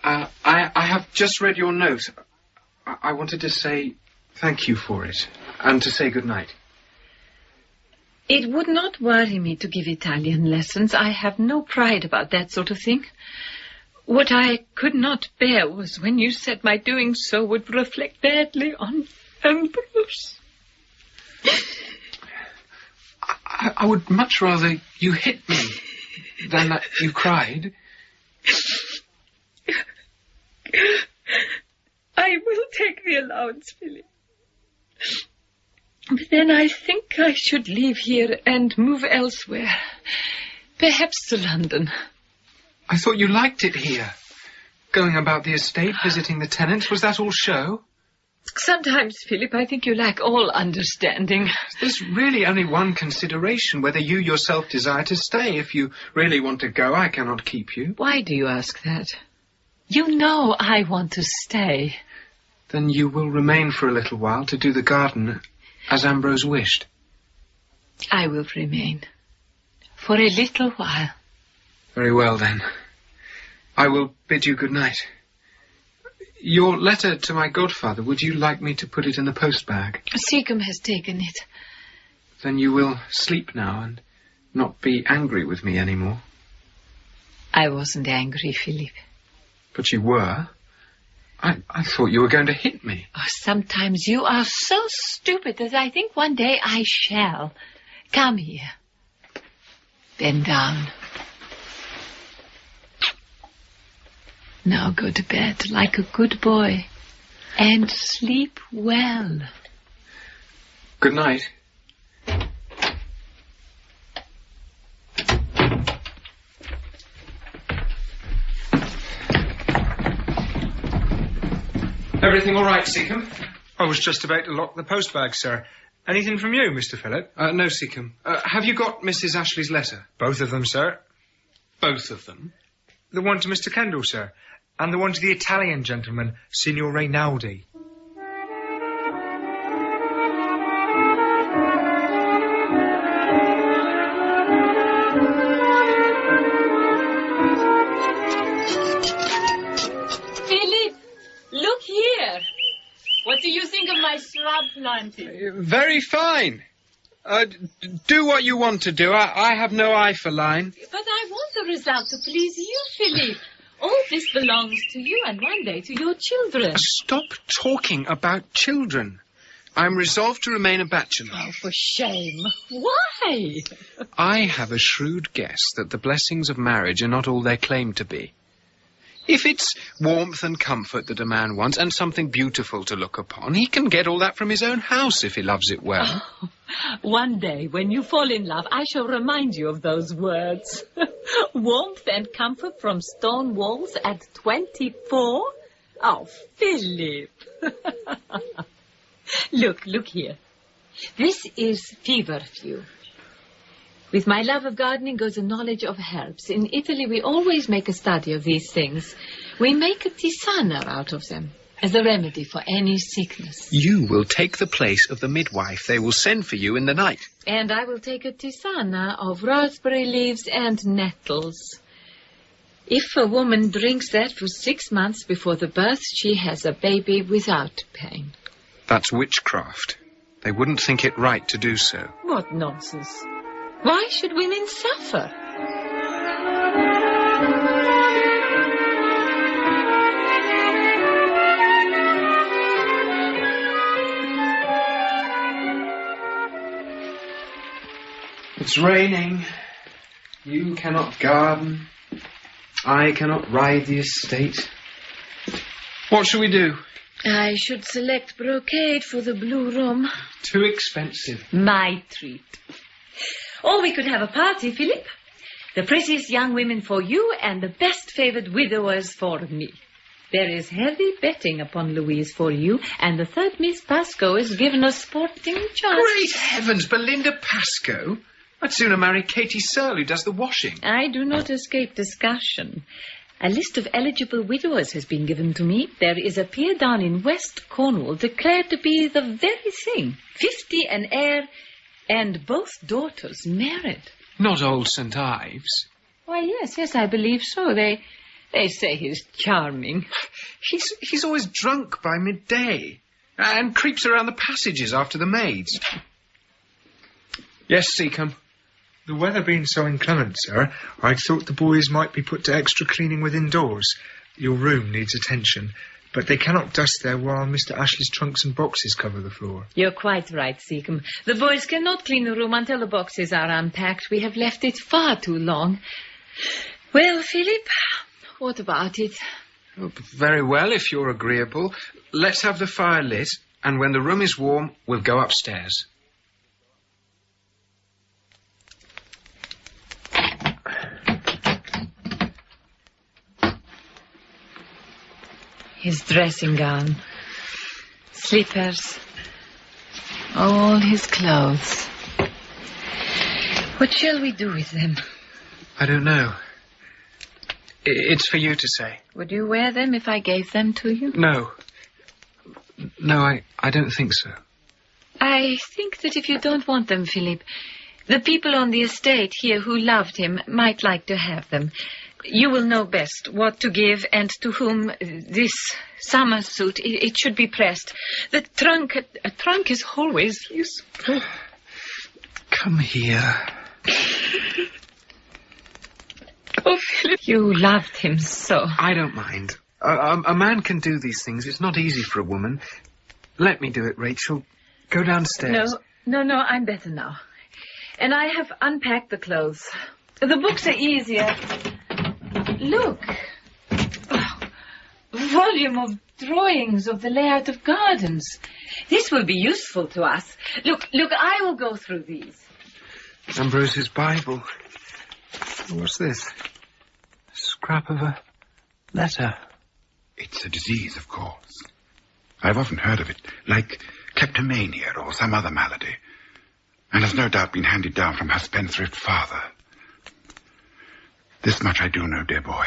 I have just read your note. I wanted to say thank you for it, and to say good night. It would not worry me to give Italian lessons. I have no pride about that sort of thing. What I could not bear was when you said my doing so would reflect badly on Ambrose. I would much rather you hit me than that you cried. I will take the allowance, Philip. But then I think I should leave here and move elsewhere. Perhaps to London. I thought you liked it here. Going about the estate, visiting the tenants, was that all show? Sometimes, Philip, I think you lack all understanding. There's really only one consideration, whether you yourself desire to stay. If you really want to go, I cannot keep you. Why do you ask that? You know I want to stay. Then you will remain for a little while to do the garden as Ambrose wished. I will remain. For a little while. Very well, then. I will bid you good night. Your letter to my godfather, would you like me to put it in the post bag? Seecombe has taken it. Then you will sleep now and not be angry with me anymore. I wasn't angry, Philip. But you were. I thought you were going to hit me. Oh, sometimes you are so stupid that I think one day I shall. Come here. Bend down. Now go to bed like a good boy and sleep well. Good night. Everything all right, Seecombe? I was just about to lock the post bag, sir. Anything from you, Mr. Philip? No, Seecombe. Have you got Mrs. Ashley's letter? Both of them, sir. Both of them? The one to Mr. Kendall, sir. And the one to the Italian gentleman, Signor Rainaldi. Philip, look here. What do you think of my shrub planting? Very fine. Do what you want to do. I have no eye for line. But I want the result to please you, Philip. All this belongs to you and one day to your children. Stop talking about children. I'm resolved to remain a bachelor. Oh, for shame. Why? I have a shrewd guess that the blessings of marriage are not all they claim to be. If it's warmth and comfort that a man wants and something beautiful to look upon, he can get all that from his own house if he loves it well. Oh, one day, when you fall in love, I shall remind you of those words. Warmth and comfort from stone walls at 24? Oh, Philip. Look here. This is feverfew. With my love of gardening goes a knowledge of herbs. In Italy, we always make a study of these things. We make a tisana out of them as a remedy for any sickness. You will take the place of the midwife they will send for you in the night. And I will take a tisana of raspberry leaves and nettles. If a woman drinks that for 6 months before the birth, she has a baby without pain. That's witchcraft. They wouldn't think it right to do so. What nonsense. Why should women suffer? It's raining. You cannot garden. I cannot ride the estate. What shall we do? I should select brocade for the blue room. Too expensive. My treat. Or we could have a party, Philip. The prettiest young women for you and the best favoured widowers for me. There is heavy betting upon Louise for you, and the third Miss Pascoe is given a sporting chance. Great heavens, Belinda Pascoe! I'd sooner marry Katie Searle, who does the washing. I do not escape discussion. A list of eligible widowers has been given to me. There is a peer down in West Cornwall declared to be the very thing. 50 an heir, and both daughters married. Not old St. Ives. Why, yes, I believe so. They say he's charming. He's always drunk by midday and creeps around the passages after the maids. Yes, Seecombe. The weather being so inclement, sir, I thought the boys might be put to extra cleaning within doors. Your room needs attention, but they cannot dust there while Mr. Ashley's trunks and boxes cover the floor. You're quite right, Seecombe. The boys cannot clean the room until the boxes are unpacked. We have left it far too long. Well, Philip, what about it? Oh, very well, if you're agreeable. Let's have the fire lit, and when the room is warm, we'll go upstairs. His dressing gown, slippers, all his clothes. What shall we do with them? I don't know. It's for you to say. Would you wear them if I gave them to you? No. No, I don't think so. I think that if you don't want them, Philip, the people on the estate here who loved him might like to have them. You will know best what to give and to whom this summer suit. It should be pressed. A trunk is always useful. Come here. Oh, Philip, you loved him so. I don't mind. A man can do these things. It's not easy for a woman. Let me do it, Rachel. Go downstairs. No, I'm better now. And I have unpacked the clothes. The books are easier. Look. Oh, volume of drawings of the layout of gardens. This will be useful to us. Look, I will go through these. Ambrose's Bible. What's this? A scrap of a letter. It's a disease, of course. I've often heard of it, like kleptomania or some other malady, and has no doubt been handed down from her spendthrift father. This much I do know, dear boy,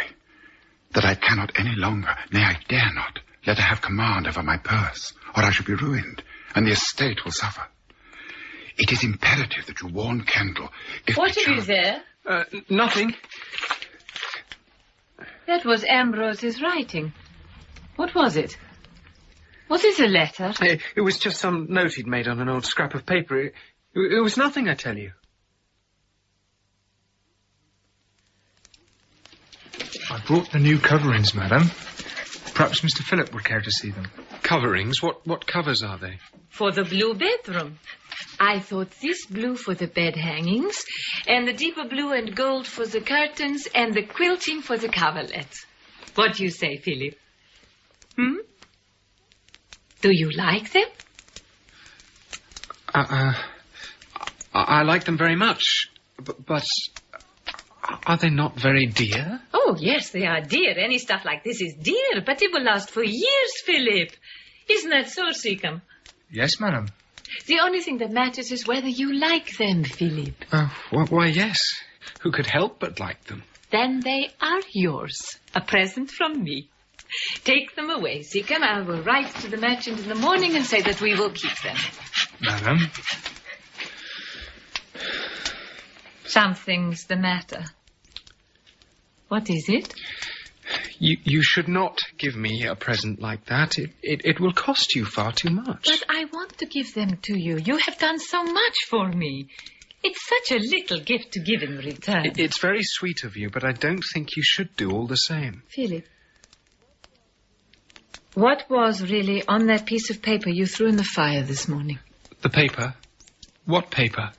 that I cannot any longer, nay, I dare not, let her have command over my purse, or I shall be ruined, and the estate will suffer. It is imperative that you warn Kendall. What have you there? Nothing. That was Ambrose's writing. What was it? Was it a letter? It was just some note he'd made on an old scrap of paper. It was nothing, I tell you. I brought the new coverings, madam. Perhaps Mr. Philip would care to see them. Coverings? What covers are they? For the blue bedroom. I thought this blue for the bed hangings, and the deeper blue and gold for the curtains, and the quilting for the coverlet. What do you say, Philip? Do you like them? I like them very much, but are they not very dear? Oh, yes, they are dear. Any stuff like this is dear, but it will last for years, Philip. Isn't that so, Seecombe? Yes, madam. The only thing that matters is whether you like them, Philip. Why, yes. Who could help but like them? Then they are yours. A present from me. Take them away, Seecombe. I will write to the merchant in the morning and say that we will keep them. Madam? Something's the matter. What is it? You should not give me a present like that. It will cost you far too much. But I want to give them to you. You have done so much for me. It's such a little gift to give in return. It's very sweet of you, but I don't think you should do all the same. Philip, what was really on that piece of paper you threw in the fire this morning? The paper? What paper?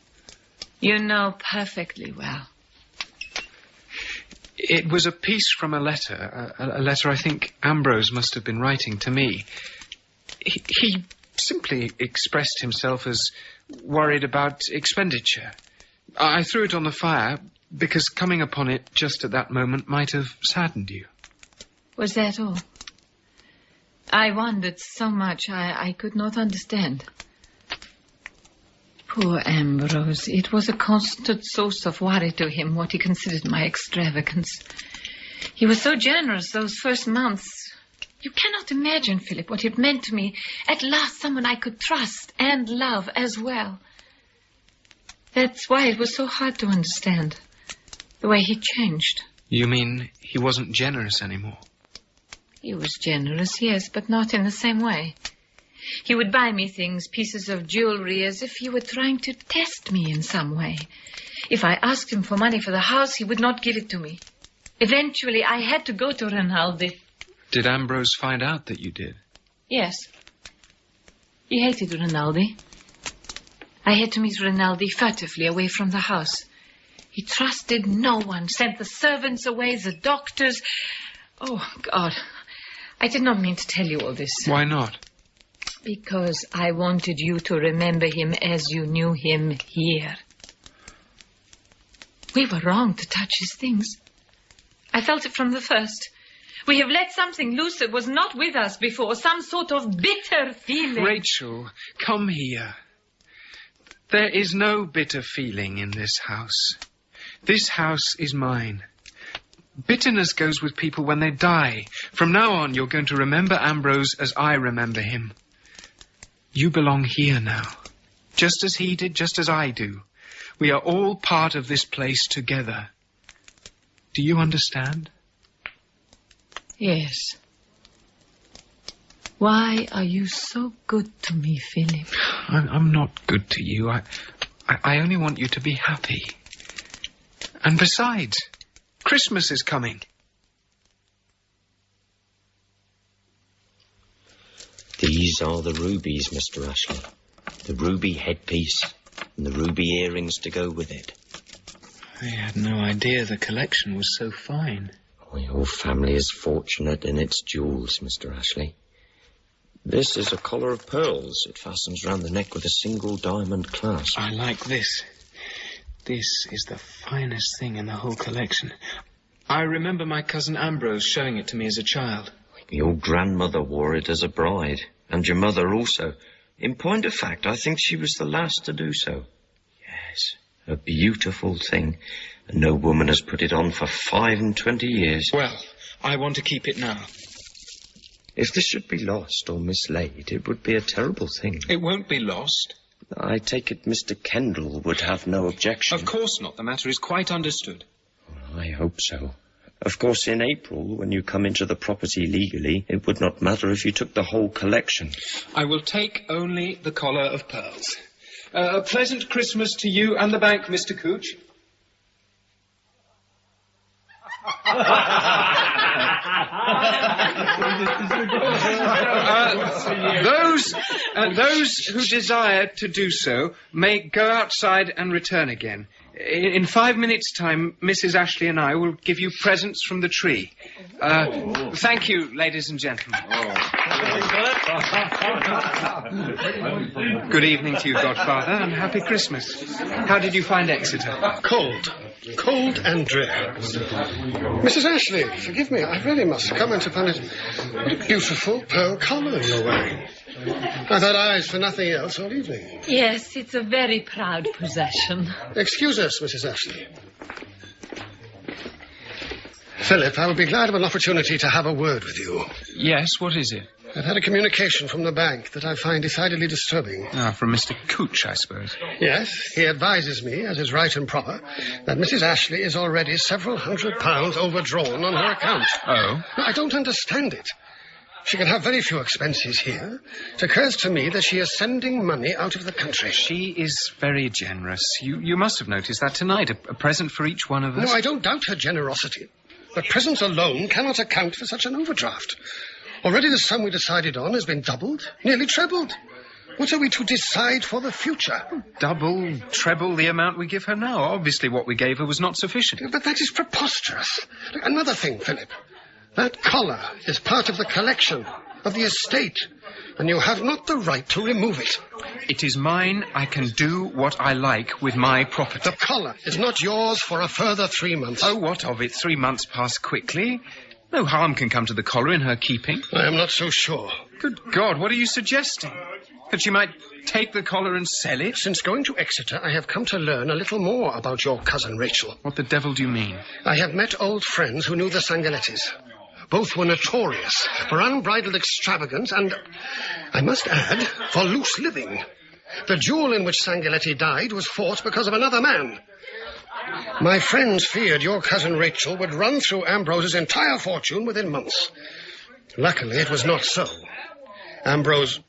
You know perfectly well. It was a piece from a letter. A letter I think Ambrose must have been writing to me. He simply expressed himself as worried about expenditure. I threw it on the fire because coming upon it just at that moment might have saddened you. Was that all? I wondered so much I could not understand. Poor Ambrose. It was a constant source of worry to him what he considered my extravagance. He was so generous those first months. You cannot imagine, Philip, what it meant to me. At last someone I could trust and love as well. That's why it was so hard to understand. The way he changed. You mean he wasn't generous anymore? He was generous, yes, but not in the same way. He would buy me things, pieces of jewelry, as if he were trying to test me in some way. If I asked him for money for the house, he would not give it to me. Eventually, I had to go to Rainaldi. Did Ambrose find out that you did? Yes. He hated Rainaldi. I had to meet Rainaldi furtively away from the house. He trusted no one, sent the servants away, the doctors. Oh, God. I did not mean to tell you all this. Why not? Because I wanted you to remember him as you knew him here. We were wrong to touch his things. I felt it from the first. We have let something loose that was not with us before, some sort of bitter feeling. Rachel, come here. There is no bitter feeling in this house. This house is mine. Bitterness goes with people when they die. From now on, you're going to remember Ambrose as I remember him. You belong here now. Just as he did, just as I do. We are all part of this place together. Do you understand? Yes. Why are you so good to me, Philip? I'm not good to you. I only want you to be happy. And besides, Christmas is coming. These are the rubies, Mr. Ashley. The ruby headpiece and the ruby earrings to go with it. I had no idea the collection was so fine. Oh, your family is fortunate in its jewels, Mr. Ashley. This is a collar of pearls. It fastens round the neck with a single diamond clasp. I like this. This is the finest thing in the whole collection. I remember my cousin Ambrose showing it to me as a child. Your grandmother wore it as a bride, and your mother also. In point of fact, I think she was the last to do so. Yes, a beautiful thing. And no woman has put it on for 25 years. Well, I want to keep it now. If this should be lost or mislaid, it would be a terrible thing. It won't be lost. I take it Mr. Kendall would have no objection. Of course not. The matter is quite understood. I hope so. Of course, in April, when you come into the property legally, it would not matter if you took the whole collection. I will take only the collar of pearls. A pleasant Christmas to you and the bank, Mr. Cooch. Those who desire to do so may go outside and return again. In 5 minutes' time, Mrs. Ashley and I will give you presents from the tree. Thank you, ladies and gentlemen. Good evening to you, Godfather, and happy Christmas. How did you find Exeter? Cold. Cold and drear. Mrs. Ashley, forgive me, I really must comment upon it. What a beautiful pearl collar you're wearing. I've had eyes for nothing else all evening. Yes, it's a very proud possession. Excuse us, Mrs. Ashley. Philip, I would be glad of an opportunity to have a word with you. Yes, what is it? I've had a communication from the bank that I find decidedly disturbing. Ah, from Mr. Cooch, I suppose. Yes, he advises me, as is right and proper, that Mrs. Ashley is already several £100 overdrawn on her account. Oh? No, I don't understand it. She can have very few expenses here. It occurs to me that she is sending money out of the country. She is very generous. You must have noticed that tonight. A present for each one of us. No, I don't doubt her generosity. But presents alone cannot account for such an overdraft. Already the sum we decided on has been doubled, nearly trebled. What are we to decide for the future? Double, treble the amount we give her now. Obviously what we gave her was not sufficient. But that is preposterous. Another thing, Philip. That collar is part of the collection, of the estate, and you have not the right to remove it. It is mine. I can do what I like with my property. The collar is not yours for a further 3 months. Oh, what of it? 3 months pass quickly. No harm can come to the collar in her keeping. I am not so sure. Good God, what are you suggesting? That she might take the collar and sell it? Since going to Exeter, I have come to learn a little more about your cousin Rachel. What the devil do you mean? I have met old friends who knew the Sangalettis. Both were notorious for unbridled extravagance and, I must add, for loose living. The duel in which Sangaletti died was fought because of another man. My friends feared your cousin Rachel would run through Ambrose's entire fortune within months. Luckily, it was not so. Ambrose...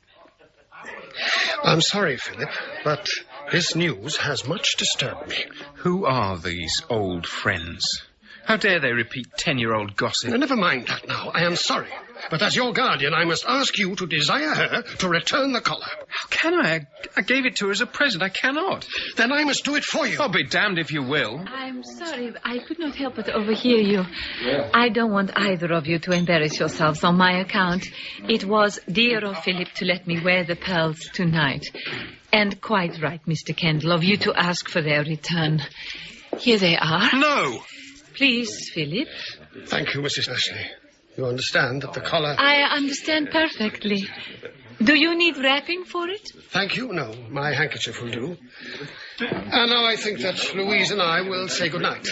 I'm sorry, Philip, but this news has much disturbed me. Who are these old friends? How dare they repeat 10-year-old gossip? Never mind that now. I am sorry. But as your guardian, I must ask you to desire her to return the collar. How can I? I gave it to her as a present. I cannot. Then I must do it for you. I'll be damned if you will. I'm sorry. I could not help but overhear you. I don't want either of you to embarrass yourselves on my account. It was dear of Philip to let me wear the pearls tonight. And quite right, Mr. Kendall, of you to ask for their return. Here they are. No! Please, Philip. Thank you, Mrs. Ashley. You understand that the collar... I understand perfectly. Do you need wrapping for it? Thank you. No, my handkerchief will do. And now I think that Louise and I will say goodnight.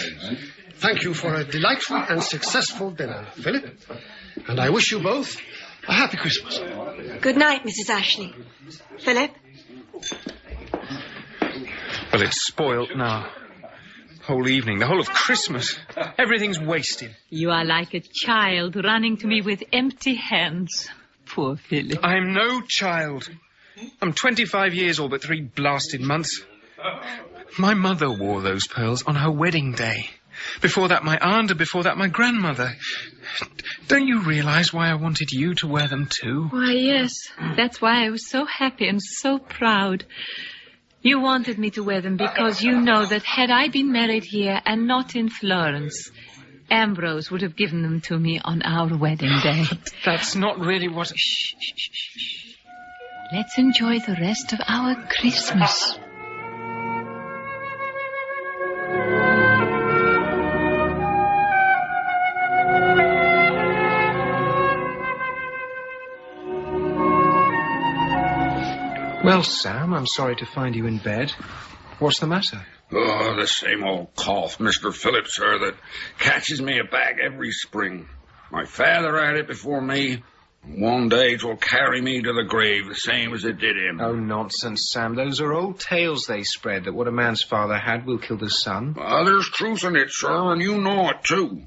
Thank you for a delightful and successful dinner, Philip. And I wish you both a happy Christmas. Good night, Mrs. Ashley. Philip? Well, it's spoilt now. Whole evening, the whole of Christmas. Everything's wasted. You are like a child running to me with empty hands. Poor Philip. I'm no child. I'm 25 years old, but 3 blasted months. My mother wore those pearls on her wedding day. Before that, my aunt, and before that, my grandmother. Don't you realize why I wanted you to wear them too? Why, yes. That's why I was so happy and so proud. You wanted me to wear them because you know that had I been married here and not in Florence, Ambrose would have given them to me on our wedding day. That's not really what... Shh, shh, shh, shh. Let's enjoy the rest of our Christmas. Well, Sam, I'm sorry to find you in bed. What's the matter? Oh, the same old cough, Mr. Philip, sir, that catches me aback every spring. My father had it before me. One day it will carry me to the grave, the same as it did him. Oh, nonsense, Sam. Those are old tales they spread, that what a man's father had will kill the son. Well, there's truth in it, sir, and you know it, too.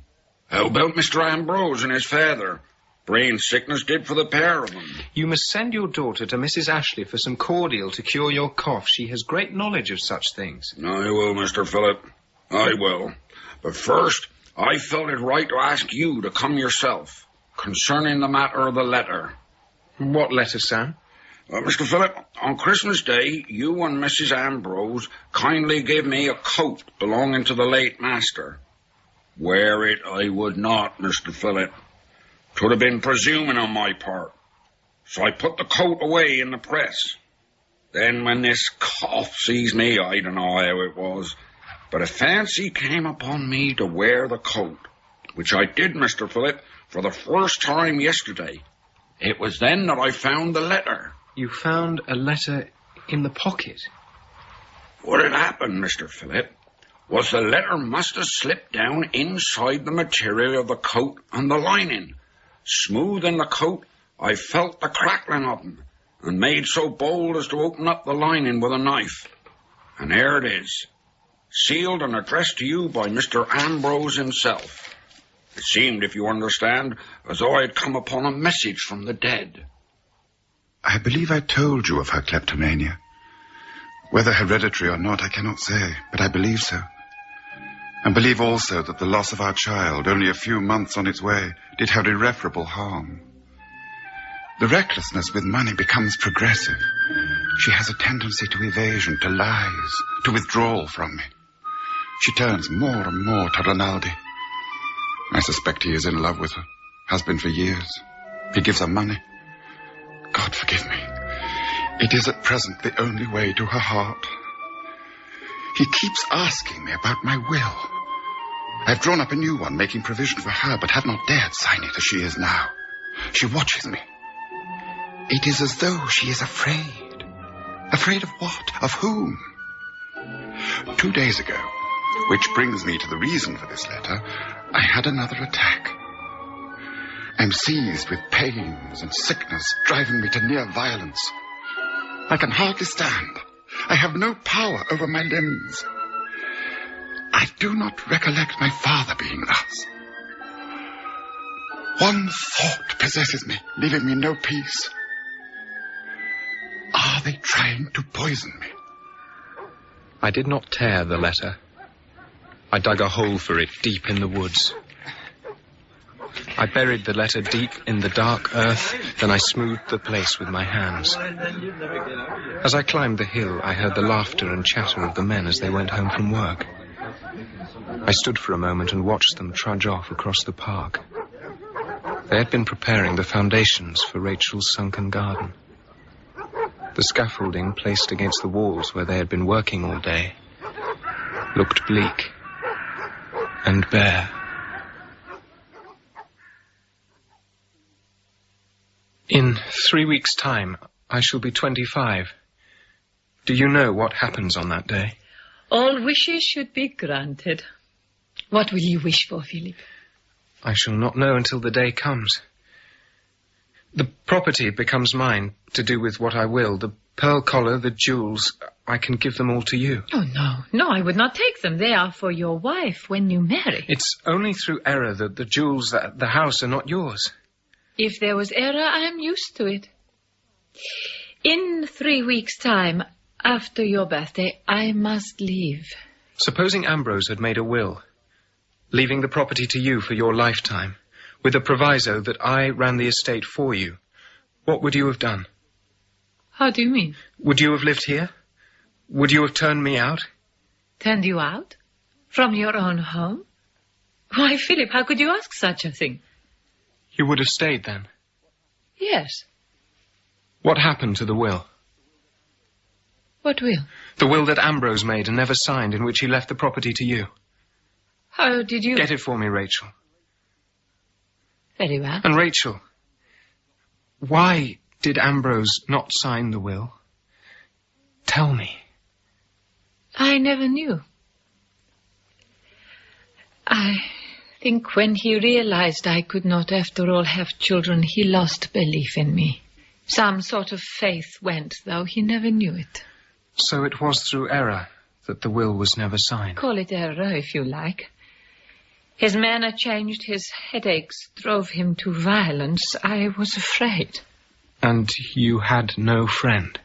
How about Mr. Ambrose and his father? Brain sickness did for the pair of them. You must send your daughter to Mrs. Ashley for some cordial to cure your cough. She has great knowledge of such things. I will, Mr. Philip. I will. But first, I felt it right to ask you to come yourself concerning the matter of the letter. What letter, Sam? Mr. Philip, on Christmas Day, you and Mrs. Ambrose kindly gave me a coat belonging to the late master. Wear it I would not, Mr. Philip. 'Twould have been presuming on my part. So I put the coat away in the press. Then when this cough seized me, I don't know how it was, but a fancy came upon me to wear the coat, which I did, Mr. Philip, for the first time yesterday. It was then that I found the letter. You found a letter in the pocket? What had happened, Mr. Philip, was the letter must have slipped down inside the material of the coat and the lining. Smooth in the coat, I felt the crackling of them, and made so bold as to open up the lining with a knife. And there it is, sealed and addressed to you by Mr. Ambrose himself. It seemed, if you understand, as though I had come upon a message from the dead. I believe I told you of her kleptomania. Whether hereditary or not, I cannot say, but I believe so. And believe also that the loss of our child, only a few months on its way, did her irreparable harm. The recklessness with money becomes progressive. She has a tendency to evasion, to lies, to withdrawal from me. She turns more and more to Rainaldi. I suspect he is in love with her, has been for years. He gives her money. God forgive me. It is at present the only way to her heart. He keeps asking me about my will. I've drawn up a new one, making provision for her, but have not dared sign it as she is now. She watches me. It is as though she is afraid. Afraid of what? Of whom? 2 days ago, which brings me to the reason for this letter, I had another attack. I'm seized with pains and sickness, driving me to near violence. I can hardly stand. I have no power over my limbs. I do not recollect my father being thus. One thought possesses me, leaving me no peace. Are they trying to poison me? I did not tear the letter. I dug a hole for it deep in the woods. I buried the letter deep in the dark earth, then I smoothed the place with my hands. As I climbed the hill, I heard the laughter and chatter of the men as they went home from work. I stood for a moment and watched them trudge off across the park. They had been preparing the foundations for Rachel's sunken garden. The scaffolding placed against the walls where they had been working all day looked bleak and bare. In 3 weeks' time, I shall be 25. Do you know what happens on that day? All wishes should be granted. What will you wish for, Philip? I shall not know until the day comes. The property becomes mine to do with what I will. The pearl collar, the jewels, I can give them all to you. Oh, no, I would not take them. They are for your wife when you marry. It's only through error that the jewels at the house are not yours. If there was error, I am used to it. In 3 weeks' time, after your birthday, I must leave. Supposing Ambrose had made a will, leaving the property to you for your lifetime, with a proviso that I ran the estate for you, what would you have done? How do you mean? Would you have lived here? Would you have turned me out? Turned you out? From your own home? Why, Philip, how could you ask such a thing? You would have stayed then? Yes. What happened to the will? What will? The will that Ambrose made and never signed, in which he left the property to you. How did you... Get it for me, Rachel. Very well. And Rachel, why did Ambrose not sign the will? Tell me. I never knew. I think when he realized I could not, after all, have children, he lost belief in me. Some sort of faith went, though he never knew it. So it was through error that the will was never signed. Call it error, if you like. His manner changed, his headaches drove him to violence. I was afraid. And you had no friend?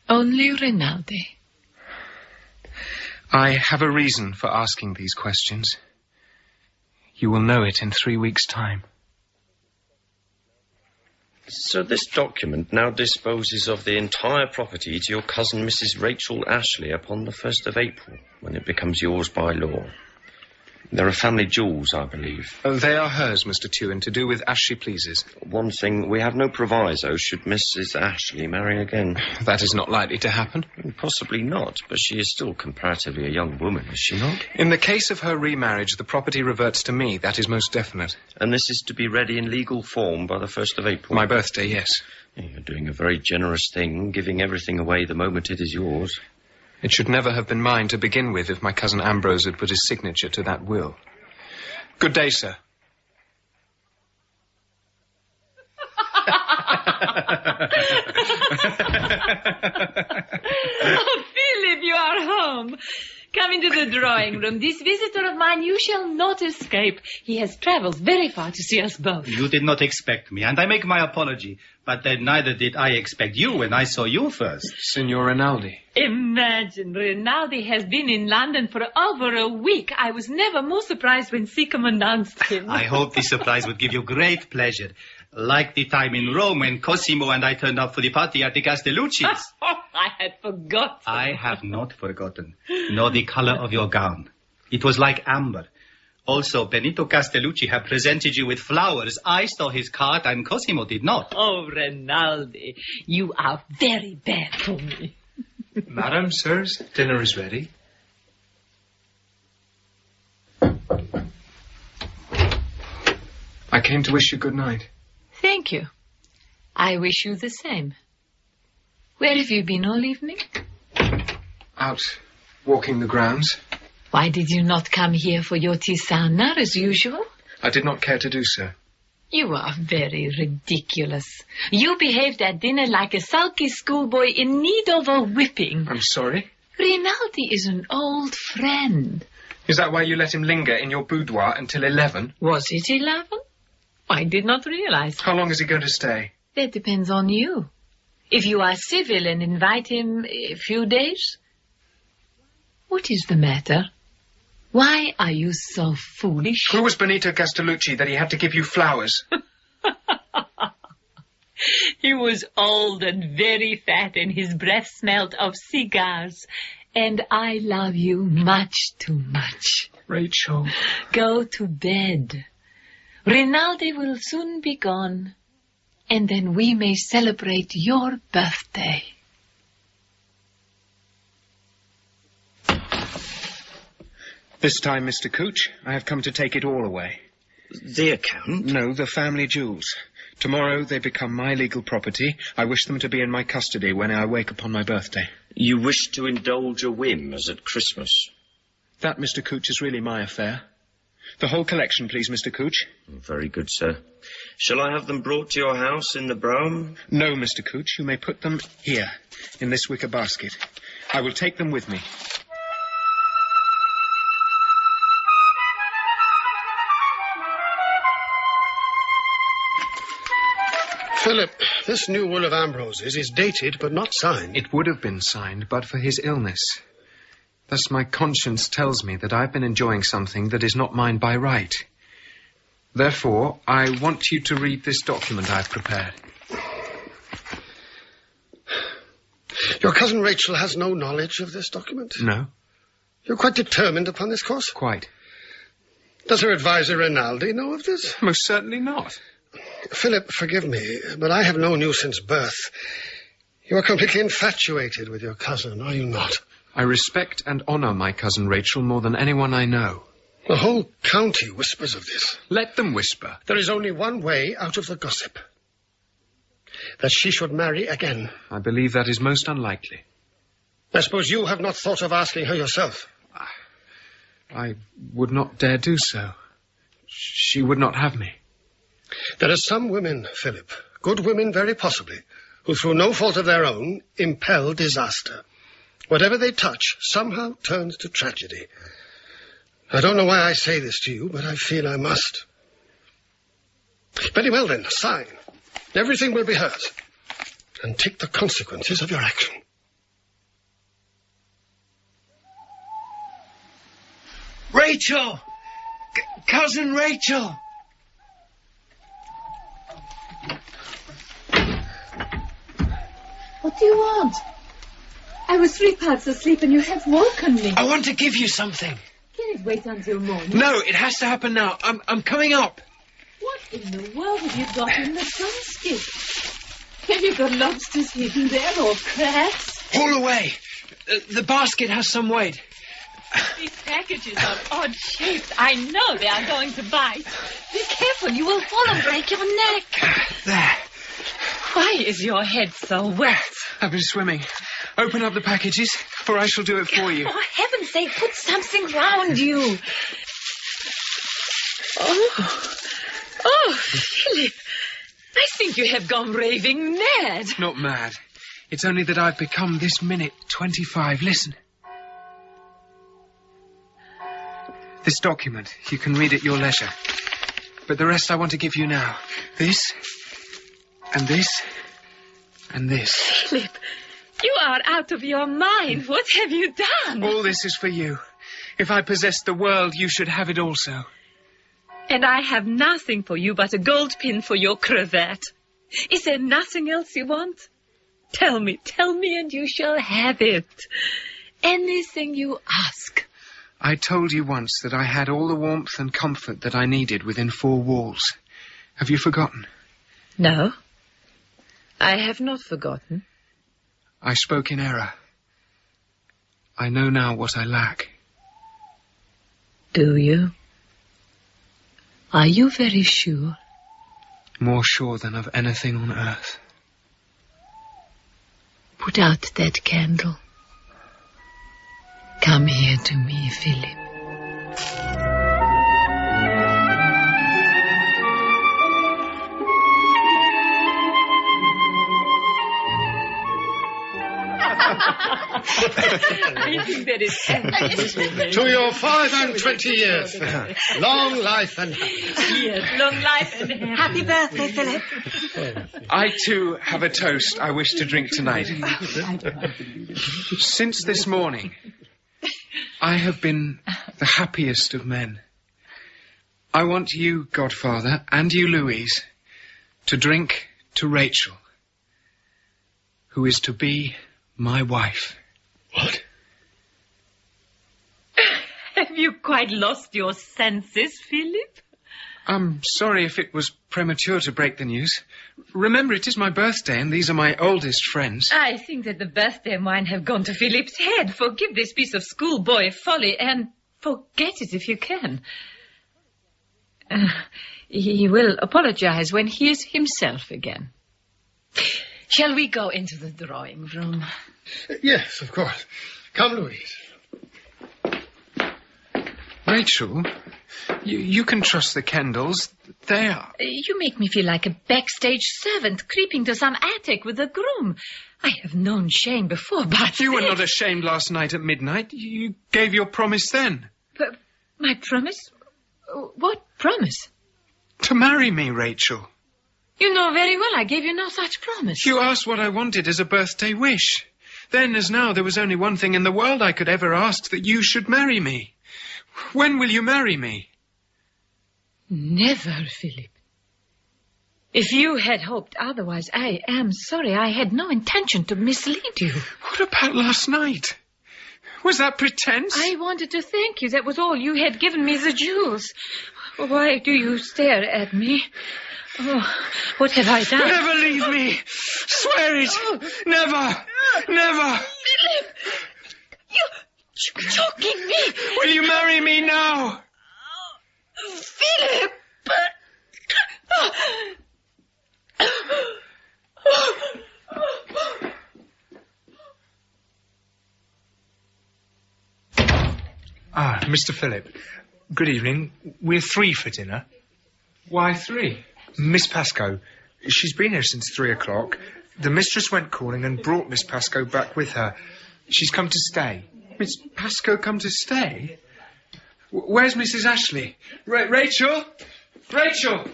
Only Rainaldi. I have a reason for asking these questions. You will know it in 3 weeks' time. So this document now disposes of the entire property to your cousin Mrs. Rachel Ashley upon the 1st of April, when it becomes yours by law. There are family jewels, I believe. They are hers, Mr. Tewin, to do with as she pleases. One thing, we have no proviso should Mrs. Ashley marry again. That is not likely to happen. Possibly not, but she is still comparatively a young woman, is she not? In the case of her remarriage, the property reverts to me. That is most definite. And this is to be ready in legal form by the 1st of April? My birthday, yes. You're doing a very generous thing, giving everything away the moment it is yours. It should never have been mine to begin with if my cousin Ambrose had put his signature to that will. Good day, sir. Oh, Philip, you are home. Come into the drawing room. This visitor of mine you shall not escape. He has travelled very far to see us both. You did not expect me, and I make my apology. But then neither did I expect you when I saw you first. Signor Rainaldi. Imagine, Rainaldi has been in London for over a week. I was never more surprised when Seecombe announced him. I hope this surprise would give you great pleasure. Like the time in Rome when Cosimo and I turned up for the party at the Castellucci's. I had forgotten. I have not forgotten, nor the colour of your gown. It was like amber. Also, Benito Castellucci had presented you with flowers. I saw his card and Cosimo did not. Oh, Rainaldi, you are very bad for me. Madam, sirs, dinner is ready. I came to wish you good night. Thank you. I wish you the same. Where have you been all evening? Out, walking the grounds. Why did you not come here for your tisana as usual? I did not care to do so. You are very ridiculous. You behaved at dinner like a sulky schoolboy in need of a whipping. I'm sorry. Rainaldi is an old friend. Is that why you let him linger in your boudoir until 11? Was it 11? I did not realize. How long is he going to stay? That depends on you. If you are civil and invite him a few days. What is the matter? Why are you so foolish? Who was Benito Castellucci that he had to give you flowers? He was old and very fat, and his breath smelled of cigars. And I love you much too much. Rachel. Go to bed. Rainaldi will soon be gone, and then we may celebrate your birthday. This time, Mr. Cooch, I have come to take it all away. The account? No, the family jewels. Tomorrow they become my legal property. I wish them to be in my custody when I wake upon my birthday. You wish to indulge a whim as at Christmas? That, Mr. Cooch, is really my affair. The whole collection, please, Mr. Cooch. Very good, sir. Shall I have them brought to your house in the brougham? No, Mr. Cooch. You may put them here, in this wicker basket. I will take them with me. Philip, this new will of Ambrose's is dated but not signed. It would have been signed but for his illness. Thus my conscience tells me that I've been enjoying something that is not mine by right. Therefore, I want you to read this document I've prepared. Your cousin Rachel has no knowledge of this document? No. You're quite determined upon this course? Quite. Does her adviser Rainaldi know of this? Most certainly not. Philip, forgive me, but I have known you since birth. You are completely infatuated with your cousin, are you not? I respect and honour my cousin Rachel more than anyone I know. The whole county whispers of this. Let them whisper. There is only one way out of the gossip. That she should marry again. I believe that is most unlikely. I suppose you have not thought of asking her yourself? I would not dare do so. She would not have me. There are some women, Philip, good women very possibly, who through no fault of their own impel disaster. Whatever they touch somehow turns to tragedy. I don't know why I say this to you, but I feel I must. Very well then, sign. Everything will be hers. And take the consequences of your action. Rachel! Cousin Rachel! What do you want? I was 3 parts asleep and you have woken me. I want to give you something. Can it wait until morning? No, it has to happen now. I'm coming up. What in the world have you got in the basket? Have you got lobsters hidden there or crabs? Haul away. The basket has some weight. These packages are odd shaped. I know they are going to bite. Be careful, you will fall and break your neck. There. Why is your head so wet? I've been swimming. Open up the packages, or I shall do it for you. For heaven's sake, put something round you. Oh, Philip. I think you have gone raving mad. Not mad. It's only that I've become this minute 25. Listen. This document, you can read at your leisure. But the rest I want to give you now. This, and this, and this. Philip, you are out of your mind. What have you done? All this is for you. If I possessed the world, you should have it also. And I have nothing for you but a gold pin for your cravat. Is there nothing else you want? Tell me, and you shall have it. Anything you ask. I told you once that I had all the warmth and comfort that I needed within 4 walls. Have you forgotten? No, I have not forgotten. I spoke in error. I know now what I lack. Do you? Are you very sure? More sure than of anything on earth. Put out that candle. Come here to me, Philip. I think that is excellent. To your 25 years. Long life and happiness. Yes, long life and happiness. Happy birthday, Philip. I, too, have a toast I wish to drink tonight. Since this morning, I have been the happiest of men. I want you, Godfather, and you, Louise, to drink to Rachel, who is to be my wife. What? Have you quite lost your senses, Philip? I'm sorry if it was premature to break the news. Remember, it is my birthday, and these are my oldest friends. I think that the birthday wine have gone to Philip's head. Forgive this piece of schoolboy folly, and forget it if you can. He will apologize when he is himself again. Shall we go into the drawing room? Yes, of course. Come, Louise. Rachel, you can trust the Kendalls. They are... You make me feel like a backstage servant creeping to some attic with a groom. I have known shame before, but... You were not ashamed last night at midnight. You gave your promise then. But my promise? What promise? To marry me, Rachel. You know very well I gave you no such promise. You asked what I wanted as a birthday wish. Then, as now, there was only one thing in the world I could ever ask, that you should marry me. When will you marry me? Never, Philip. If you had hoped otherwise, I am sorry. I had no intention to mislead you. What about last night? Was that pretense? I wanted to thank you. That was all. You had given me the jewels. Why do you stare at me? Oh, what have I done? Never leave me. Swear it. Oh. Never. Never. Philip! You're choking me. Will you marry me now? Philip! Mr. Philip. Good evening. We're 3 for dinner. Why 3? Miss Pascoe. She's been here since 3 o'clock. The mistress went calling and brought Miss Pascoe back with her. She's come to stay. Miss Pascoe come to stay? Where's Mrs. Ashley? Rachel? Rachel!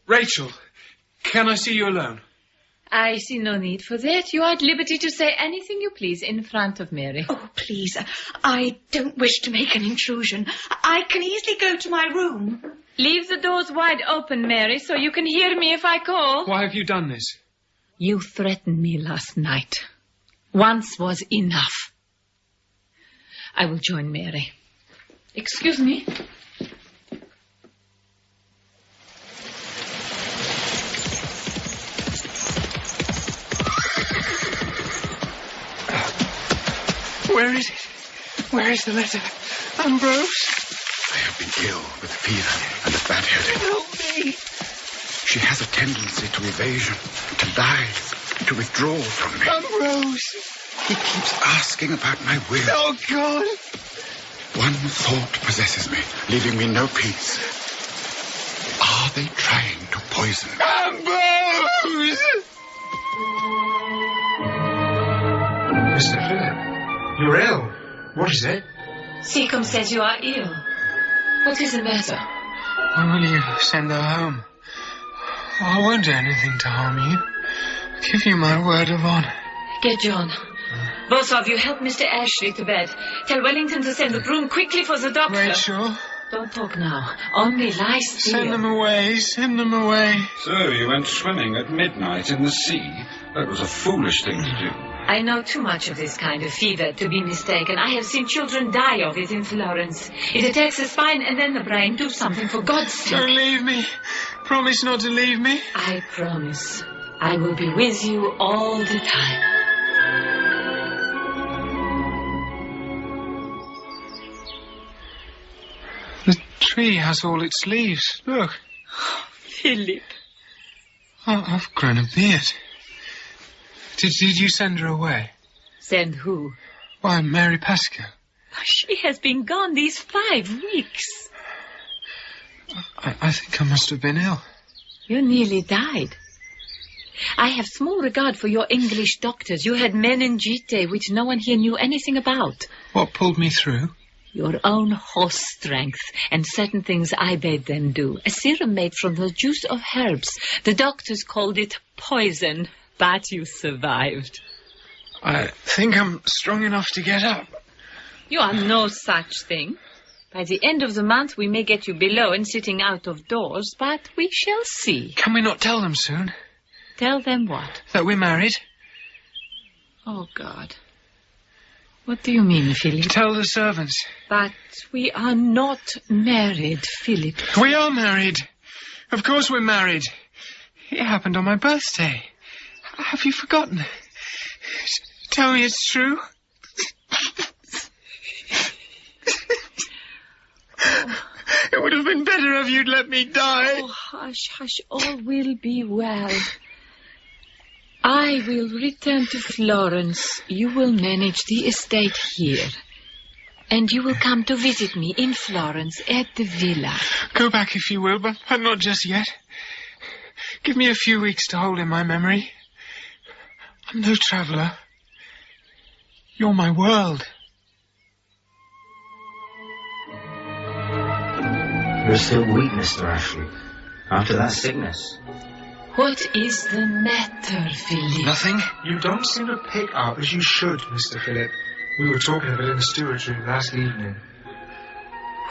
Rachel, can I see you alone? I see no need for that. You are at liberty to say anything you please in front of Mary. Oh, please. I don't wish to make an intrusion. I can easily go to my room. Leave the doors wide open, Mary, so you can hear me if I call. Why have you done this? You threatened me last night. Once was enough. I will join Mary. Excuse me. Where is it? Where is the letter? Ambrose? I have been ill with fever and a bad headache. Help me. She has a tendency to evasion, to lie, to withdraw from me. Ambrose! He keeps asking about my will. Oh, God! One thought possesses me, leaving me no peace. Are they trying to poison me? Ambrose! Mr. Philip, you're ill. What is it? Seecombe says you are ill. What is the matter? When will you send her home? I won't do anything to harm you. I give you my word of honor. Get John. Both of you help Mr. Ashley to bed. Tell Wellington to send the broom quickly for the doctor. Rachel? Don't talk now. Only lie still. Send them away. Send them away. So you went swimming at midnight in the sea? That was a foolish thing to do. I know too much of this kind of fever to be mistaken. I have seen children die of it in Florence. It attacks the spine and then the brain. Do something, for God's sake. Don't leave me. Promise not to leave me. I promise. I will be with you all the time. The tree has all its leaves. Look. Philip. I've grown a beard. Did you send her away? Send who? Why, Mary Pascoe. She has been gone these 5 weeks. I think I must have been ill. You nearly died. I have small regard for your English doctors. You had meningitis, which no one here knew anything about. What pulled me through? Your own horse strength and certain things I bade them do. A serum made from the juice of herbs. The doctors called it poison, but you survived. I think I'm strong enough to get up. You are no such thing. By the end of the month, we may get you below and sitting out of doors, but we shall see. Can we not tell them soon? Tell them what? That we're married. Oh, God. What do you mean, Philip? Tell the servants. But we are not married, Philip. We are married. Of course we're married. It happened on my birthday. Have you forgotten? Tell me it's true. It would have been better if you'd let me die. Oh, hush, hush. All will be well. I will return to Florence. You will manage the estate here. And you will come to visit me in Florence at the villa. Go back if you will, but not just yet. Give me a few weeks to hold in my memory. I'm no traveller. You're my world. You're still weak, Mr. Ashley. After that sickness. What is the matter, Philip? Nothing. You don't seem to pick up as you should, Mr. Philip. We were talking of it in the steward's room last evening.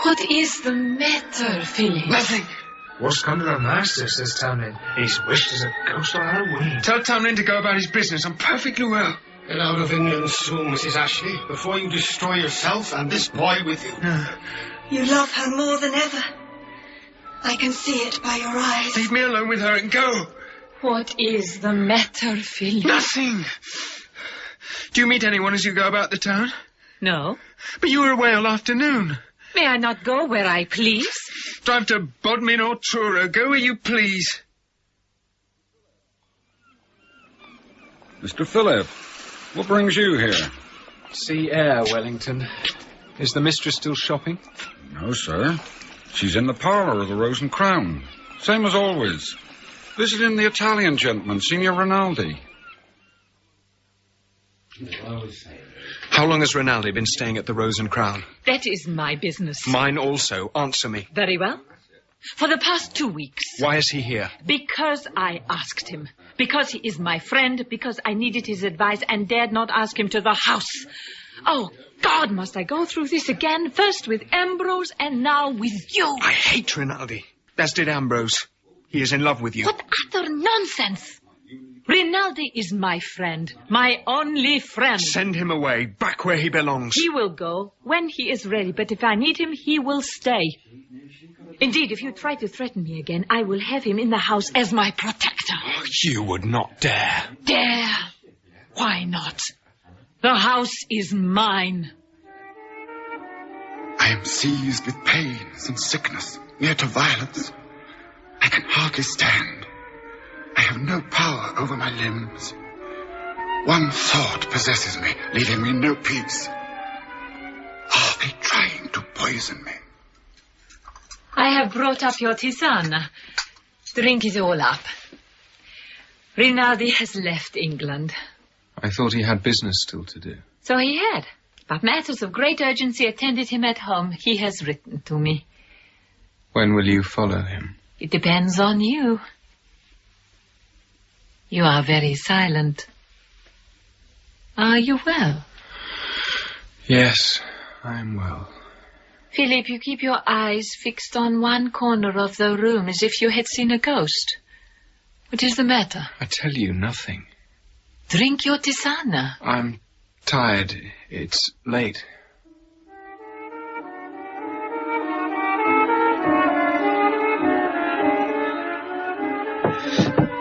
What is the matter, Philip? Nothing. What's come to the master, says Tamlyn. He's wished as a ghost on Halloween. Tell Tamlyn to go about his business. I'm perfectly well. Get out of England soon, Mrs. Ashley, before you destroy yourself and this boy with you. You love her more than ever. I can see it by your eyes. Leave me alone with her and go. What is the matter, Philip? Nothing. Do you meet anyone as you go about the town? No. But you were away all afternoon. May I not go where I please? Drive to Bodmin or Truro. Go where you please. Mr. Philip, what brings you here? See heir, Wellington. Is the mistress still shopping? No, sir. She's in the parlour of the Rose and Crown. Same as always. Visiting the Italian gentleman, Signor Rainaldi. How long has Rainaldi been staying at the Rose and Crown? That is my business. Mine also. Answer me. Very well. For the past 2 weeks. Why is he here? Because I asked him. Because he is my friend. Because I needed his advice and dared not ask him to the house. Oh, God, must I go through this again? First with Ambrose and now with you. I hate Rainaldi. As did Ambrose. He is in love with you. What utter nonsense! Rainaldi is my friend. My only friend. Send him away, back where he belongs. He will go when he is ready, but if I need him, he will stay. Indeed, if you try to threaten me again, I will have him in the house as my protector. Oh, you would not dare. Dare? Why not? The house is mine. I am seized with pains and sickness, near to violence. I can hardly stand. I have no power over my limbs. One thought possesses me, leaving me no peace. Are they trying to poison me? I have brought up your tisana. Drink it all up. Rainaldi has left England. I thought he had business still to do. So he had. But matters of great urgency attended him at home. He has written to me. When will you follow him? It depends on you. You are very silent. Are you well? Yes, I am well. Philip, you keep your eyes fixed on one corner of the room as if you had seen a ghost. What is the matter? I tell you nothing. Drink your tisana. I'm tired. It's late.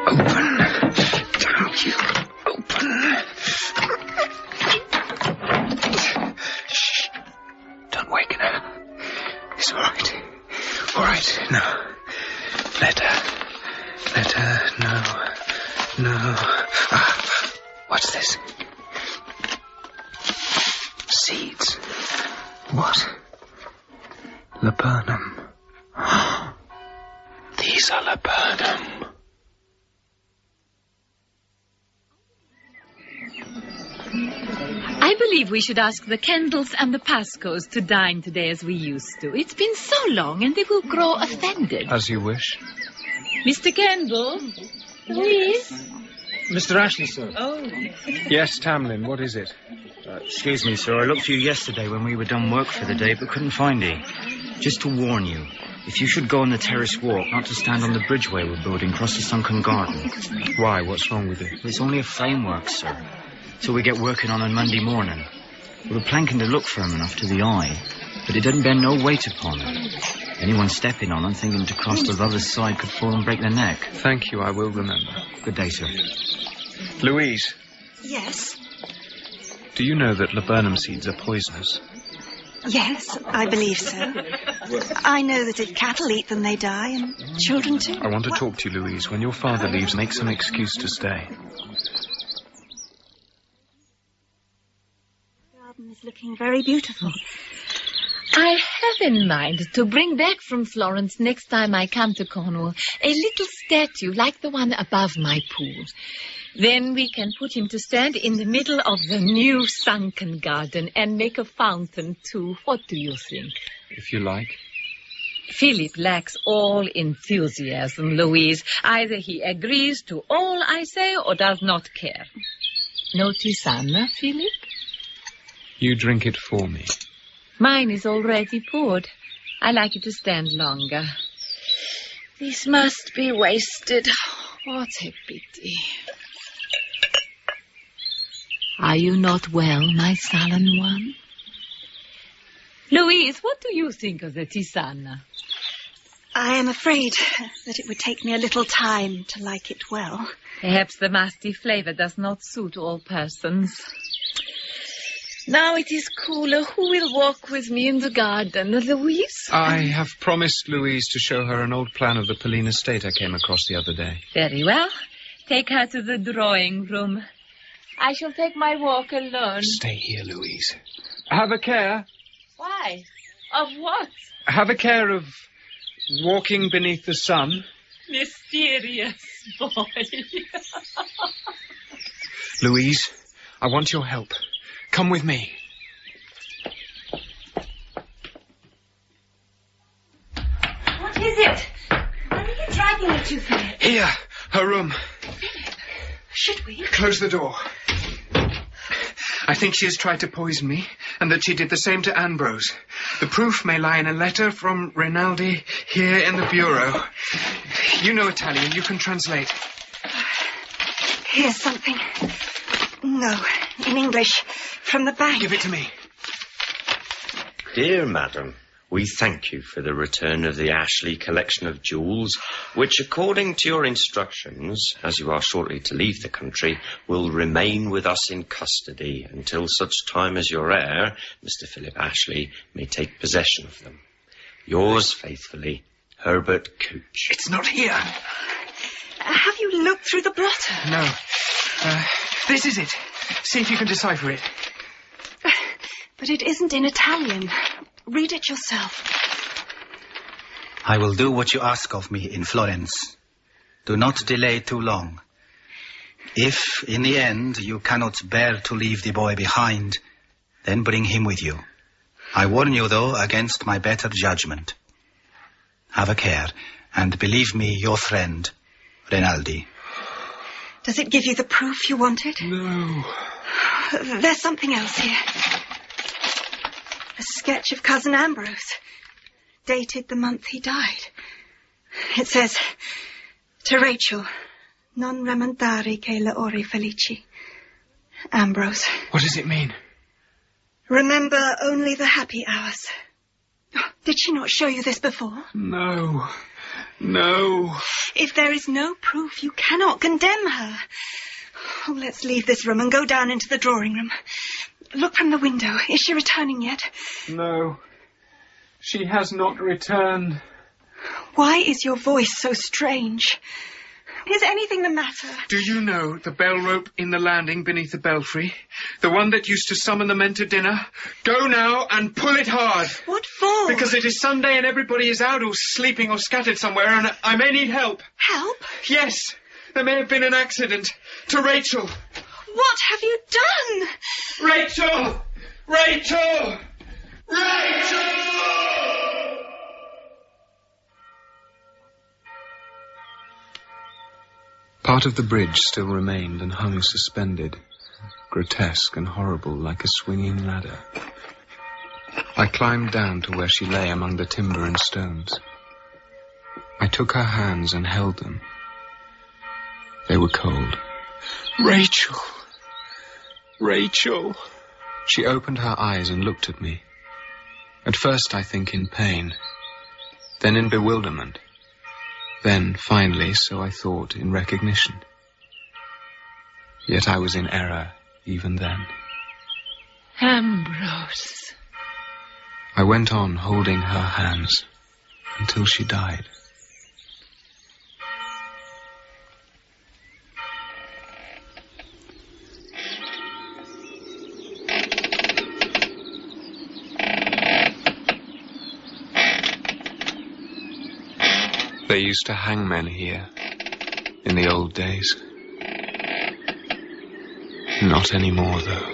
Open. Don't you open. Shh. Don't waken her. It's all right. All right. No. Let her. No. Ah. What's this? Seeds. What? Laburnum. These are laburnum. I believe we should ask the Kendalls and the Pascoes to dine today as we used to. It's been so long and they will grow offended. As you wish. Mr. Kendall? Louise? Mr. Ashley, sir. Oh. Yes, Tamlyn, what is it? Excuse me, sir. I looked for you yesterday when we were done work for the day, but couldn't find you. Just to warn you, if you should go on the terrace walk, not to stand on the bridgeway we're building across the sunken garden. Why? What's wrong with it? It's only a framework, sir. So we get working on Monday morning. We were planking to look firm enough to the eye, but it didn't bear no weight upon it. Anyone stepping on it thinking to cross to the other side could fall and break their neck. Thank you, I will remember. Good day, sir. Louise. Yes? Do you know that laburnum seeds are poisonous? Yes, I believe so. I know that if cattle eat them, they die, and children too. I want to talk to you, Louise. When your father leaves, make some excuse to stay. The garden is looking very beautiful. I have in mind to bring back from Florence next time I come to Cornwall a little statue like the one above my pool. Then we can put him to stand in the middle of the new sunken garden and make a fountain too. What do you think? If you like. Philip lacks all enthusiasm, Louise. Either he agrees to all I say or does not care. No tisana, Philip? You drink it for me. Mine is already poured. I like it to stand longer. This must be wasted. What a pity. Are you not well, my sullen one? Louise, what do you think of the tisana? I am afraid that it would take me a little time to like it well. Perhaps the musty flavour does not suit all persons. Now it is cooler. Who will walk with me in the garden? Louise? I have promised Louise to show her an old plan of the Pauline estate I came across the other day. Very well. Take her to the drawing room. I shall take my walk alone. Stay here, Louise. Have a care. Why? Of what? Have a care of walking beneath the sun. Mysterious boy. Louise, I want your help. Come with me. What is it? Where are you dragging me to, Philip? Here, her room. Philip, should we? Close the door. I think she has tried to poison me, and that she did the same to Ambrose. The proof may lie in a letter from Rainaldi here in the bureau. You know Italian, you can translate. Here's something. No, in English, from the bank. Give it to me. Dear Madam, we thank you for the return of the Ashley collection of jewels, which, according to your instructions, as you are shortly to leave the country, will remain with us in custody until such time as your heir, Mr. Philip Ashley, may take possession of them. Yours faithfully, Herbert Couch. It's not here. Have you looked through the blotter? No. This is it. See if you can decipher it. But it isn't in Italian. Read it yourself. I will do what you ask of me in Florence. Do not delay too long. If, in the end, you cannot bear to leave the boy behind, then bring him with you. I warn you, though, against my better judgment. Have a care, and believe me, your friend, Rainaldi. Does it give you the proof you wanted? No. There's something else here. A sketch of Cousin Ambrose, dated the month he died. It says, to Rachel, non ramantare che le ore felici. Ambrose. What does it mean? Remember only the happy hours. Oh, did she not show you this before? No. No. If there is no proof, you cannot condemn her. Oh, let's leave this room and go down into the drawing room. Look from the window. Is she returning yet? No. She has not returned. Why is your voice so strange? Is anything the matter? Do you know the bell rope in the landing beneath the belfry? The one that used to summon the men to dinner? Go now and pull it hard. What for? Because it is Sunday and everybody is out or sleeping or scattered somewhere and I may need help. Help? Yes. There may have been an accident. To Rachel. What have you done? Rachel! Rachel! Rachel! Part of the bridge still remained and hung suspended, grotesque and horrible like a swinging ladder. I climbed down to where she lay among the timber and stones. I took her hands and held them. They were cold. Rachel! Rachel! She opened her eyes and looked at me. At first, I think, in pain, then in bewilderment. Then, finally, so I thought, in recognition. Yet I was in error even then. Ambrose. I went on holding her hands until she died. They used to hang men here in the old days. Not anymore, though.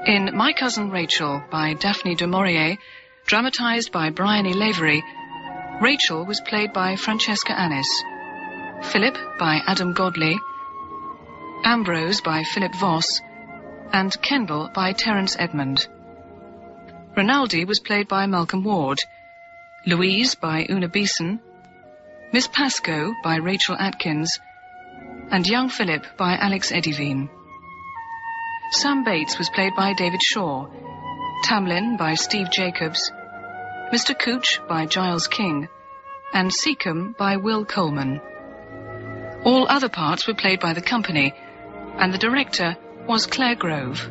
In My Cousin Rachel by Daphne du Maurier, dramatised by Bryony Lavery, Rachel was played by Francesca Annis, Philip by Adam Godley, Ambrose by Philip Voss, and Kendall by Terence Edmond. Rainaldi was played by Malcolm Ward, Louise by Oona Beeson, Miss Pascoe by Rachel Atkins, and young Philip by Alex Edyvean. Sam Bates was played by David Shaw, Tamlyn by Steve Jacobs, Mr. Cooch by Giles King, and Seecombe by Will Coleman. All other parts were played by the company, and the director was Claire Grove.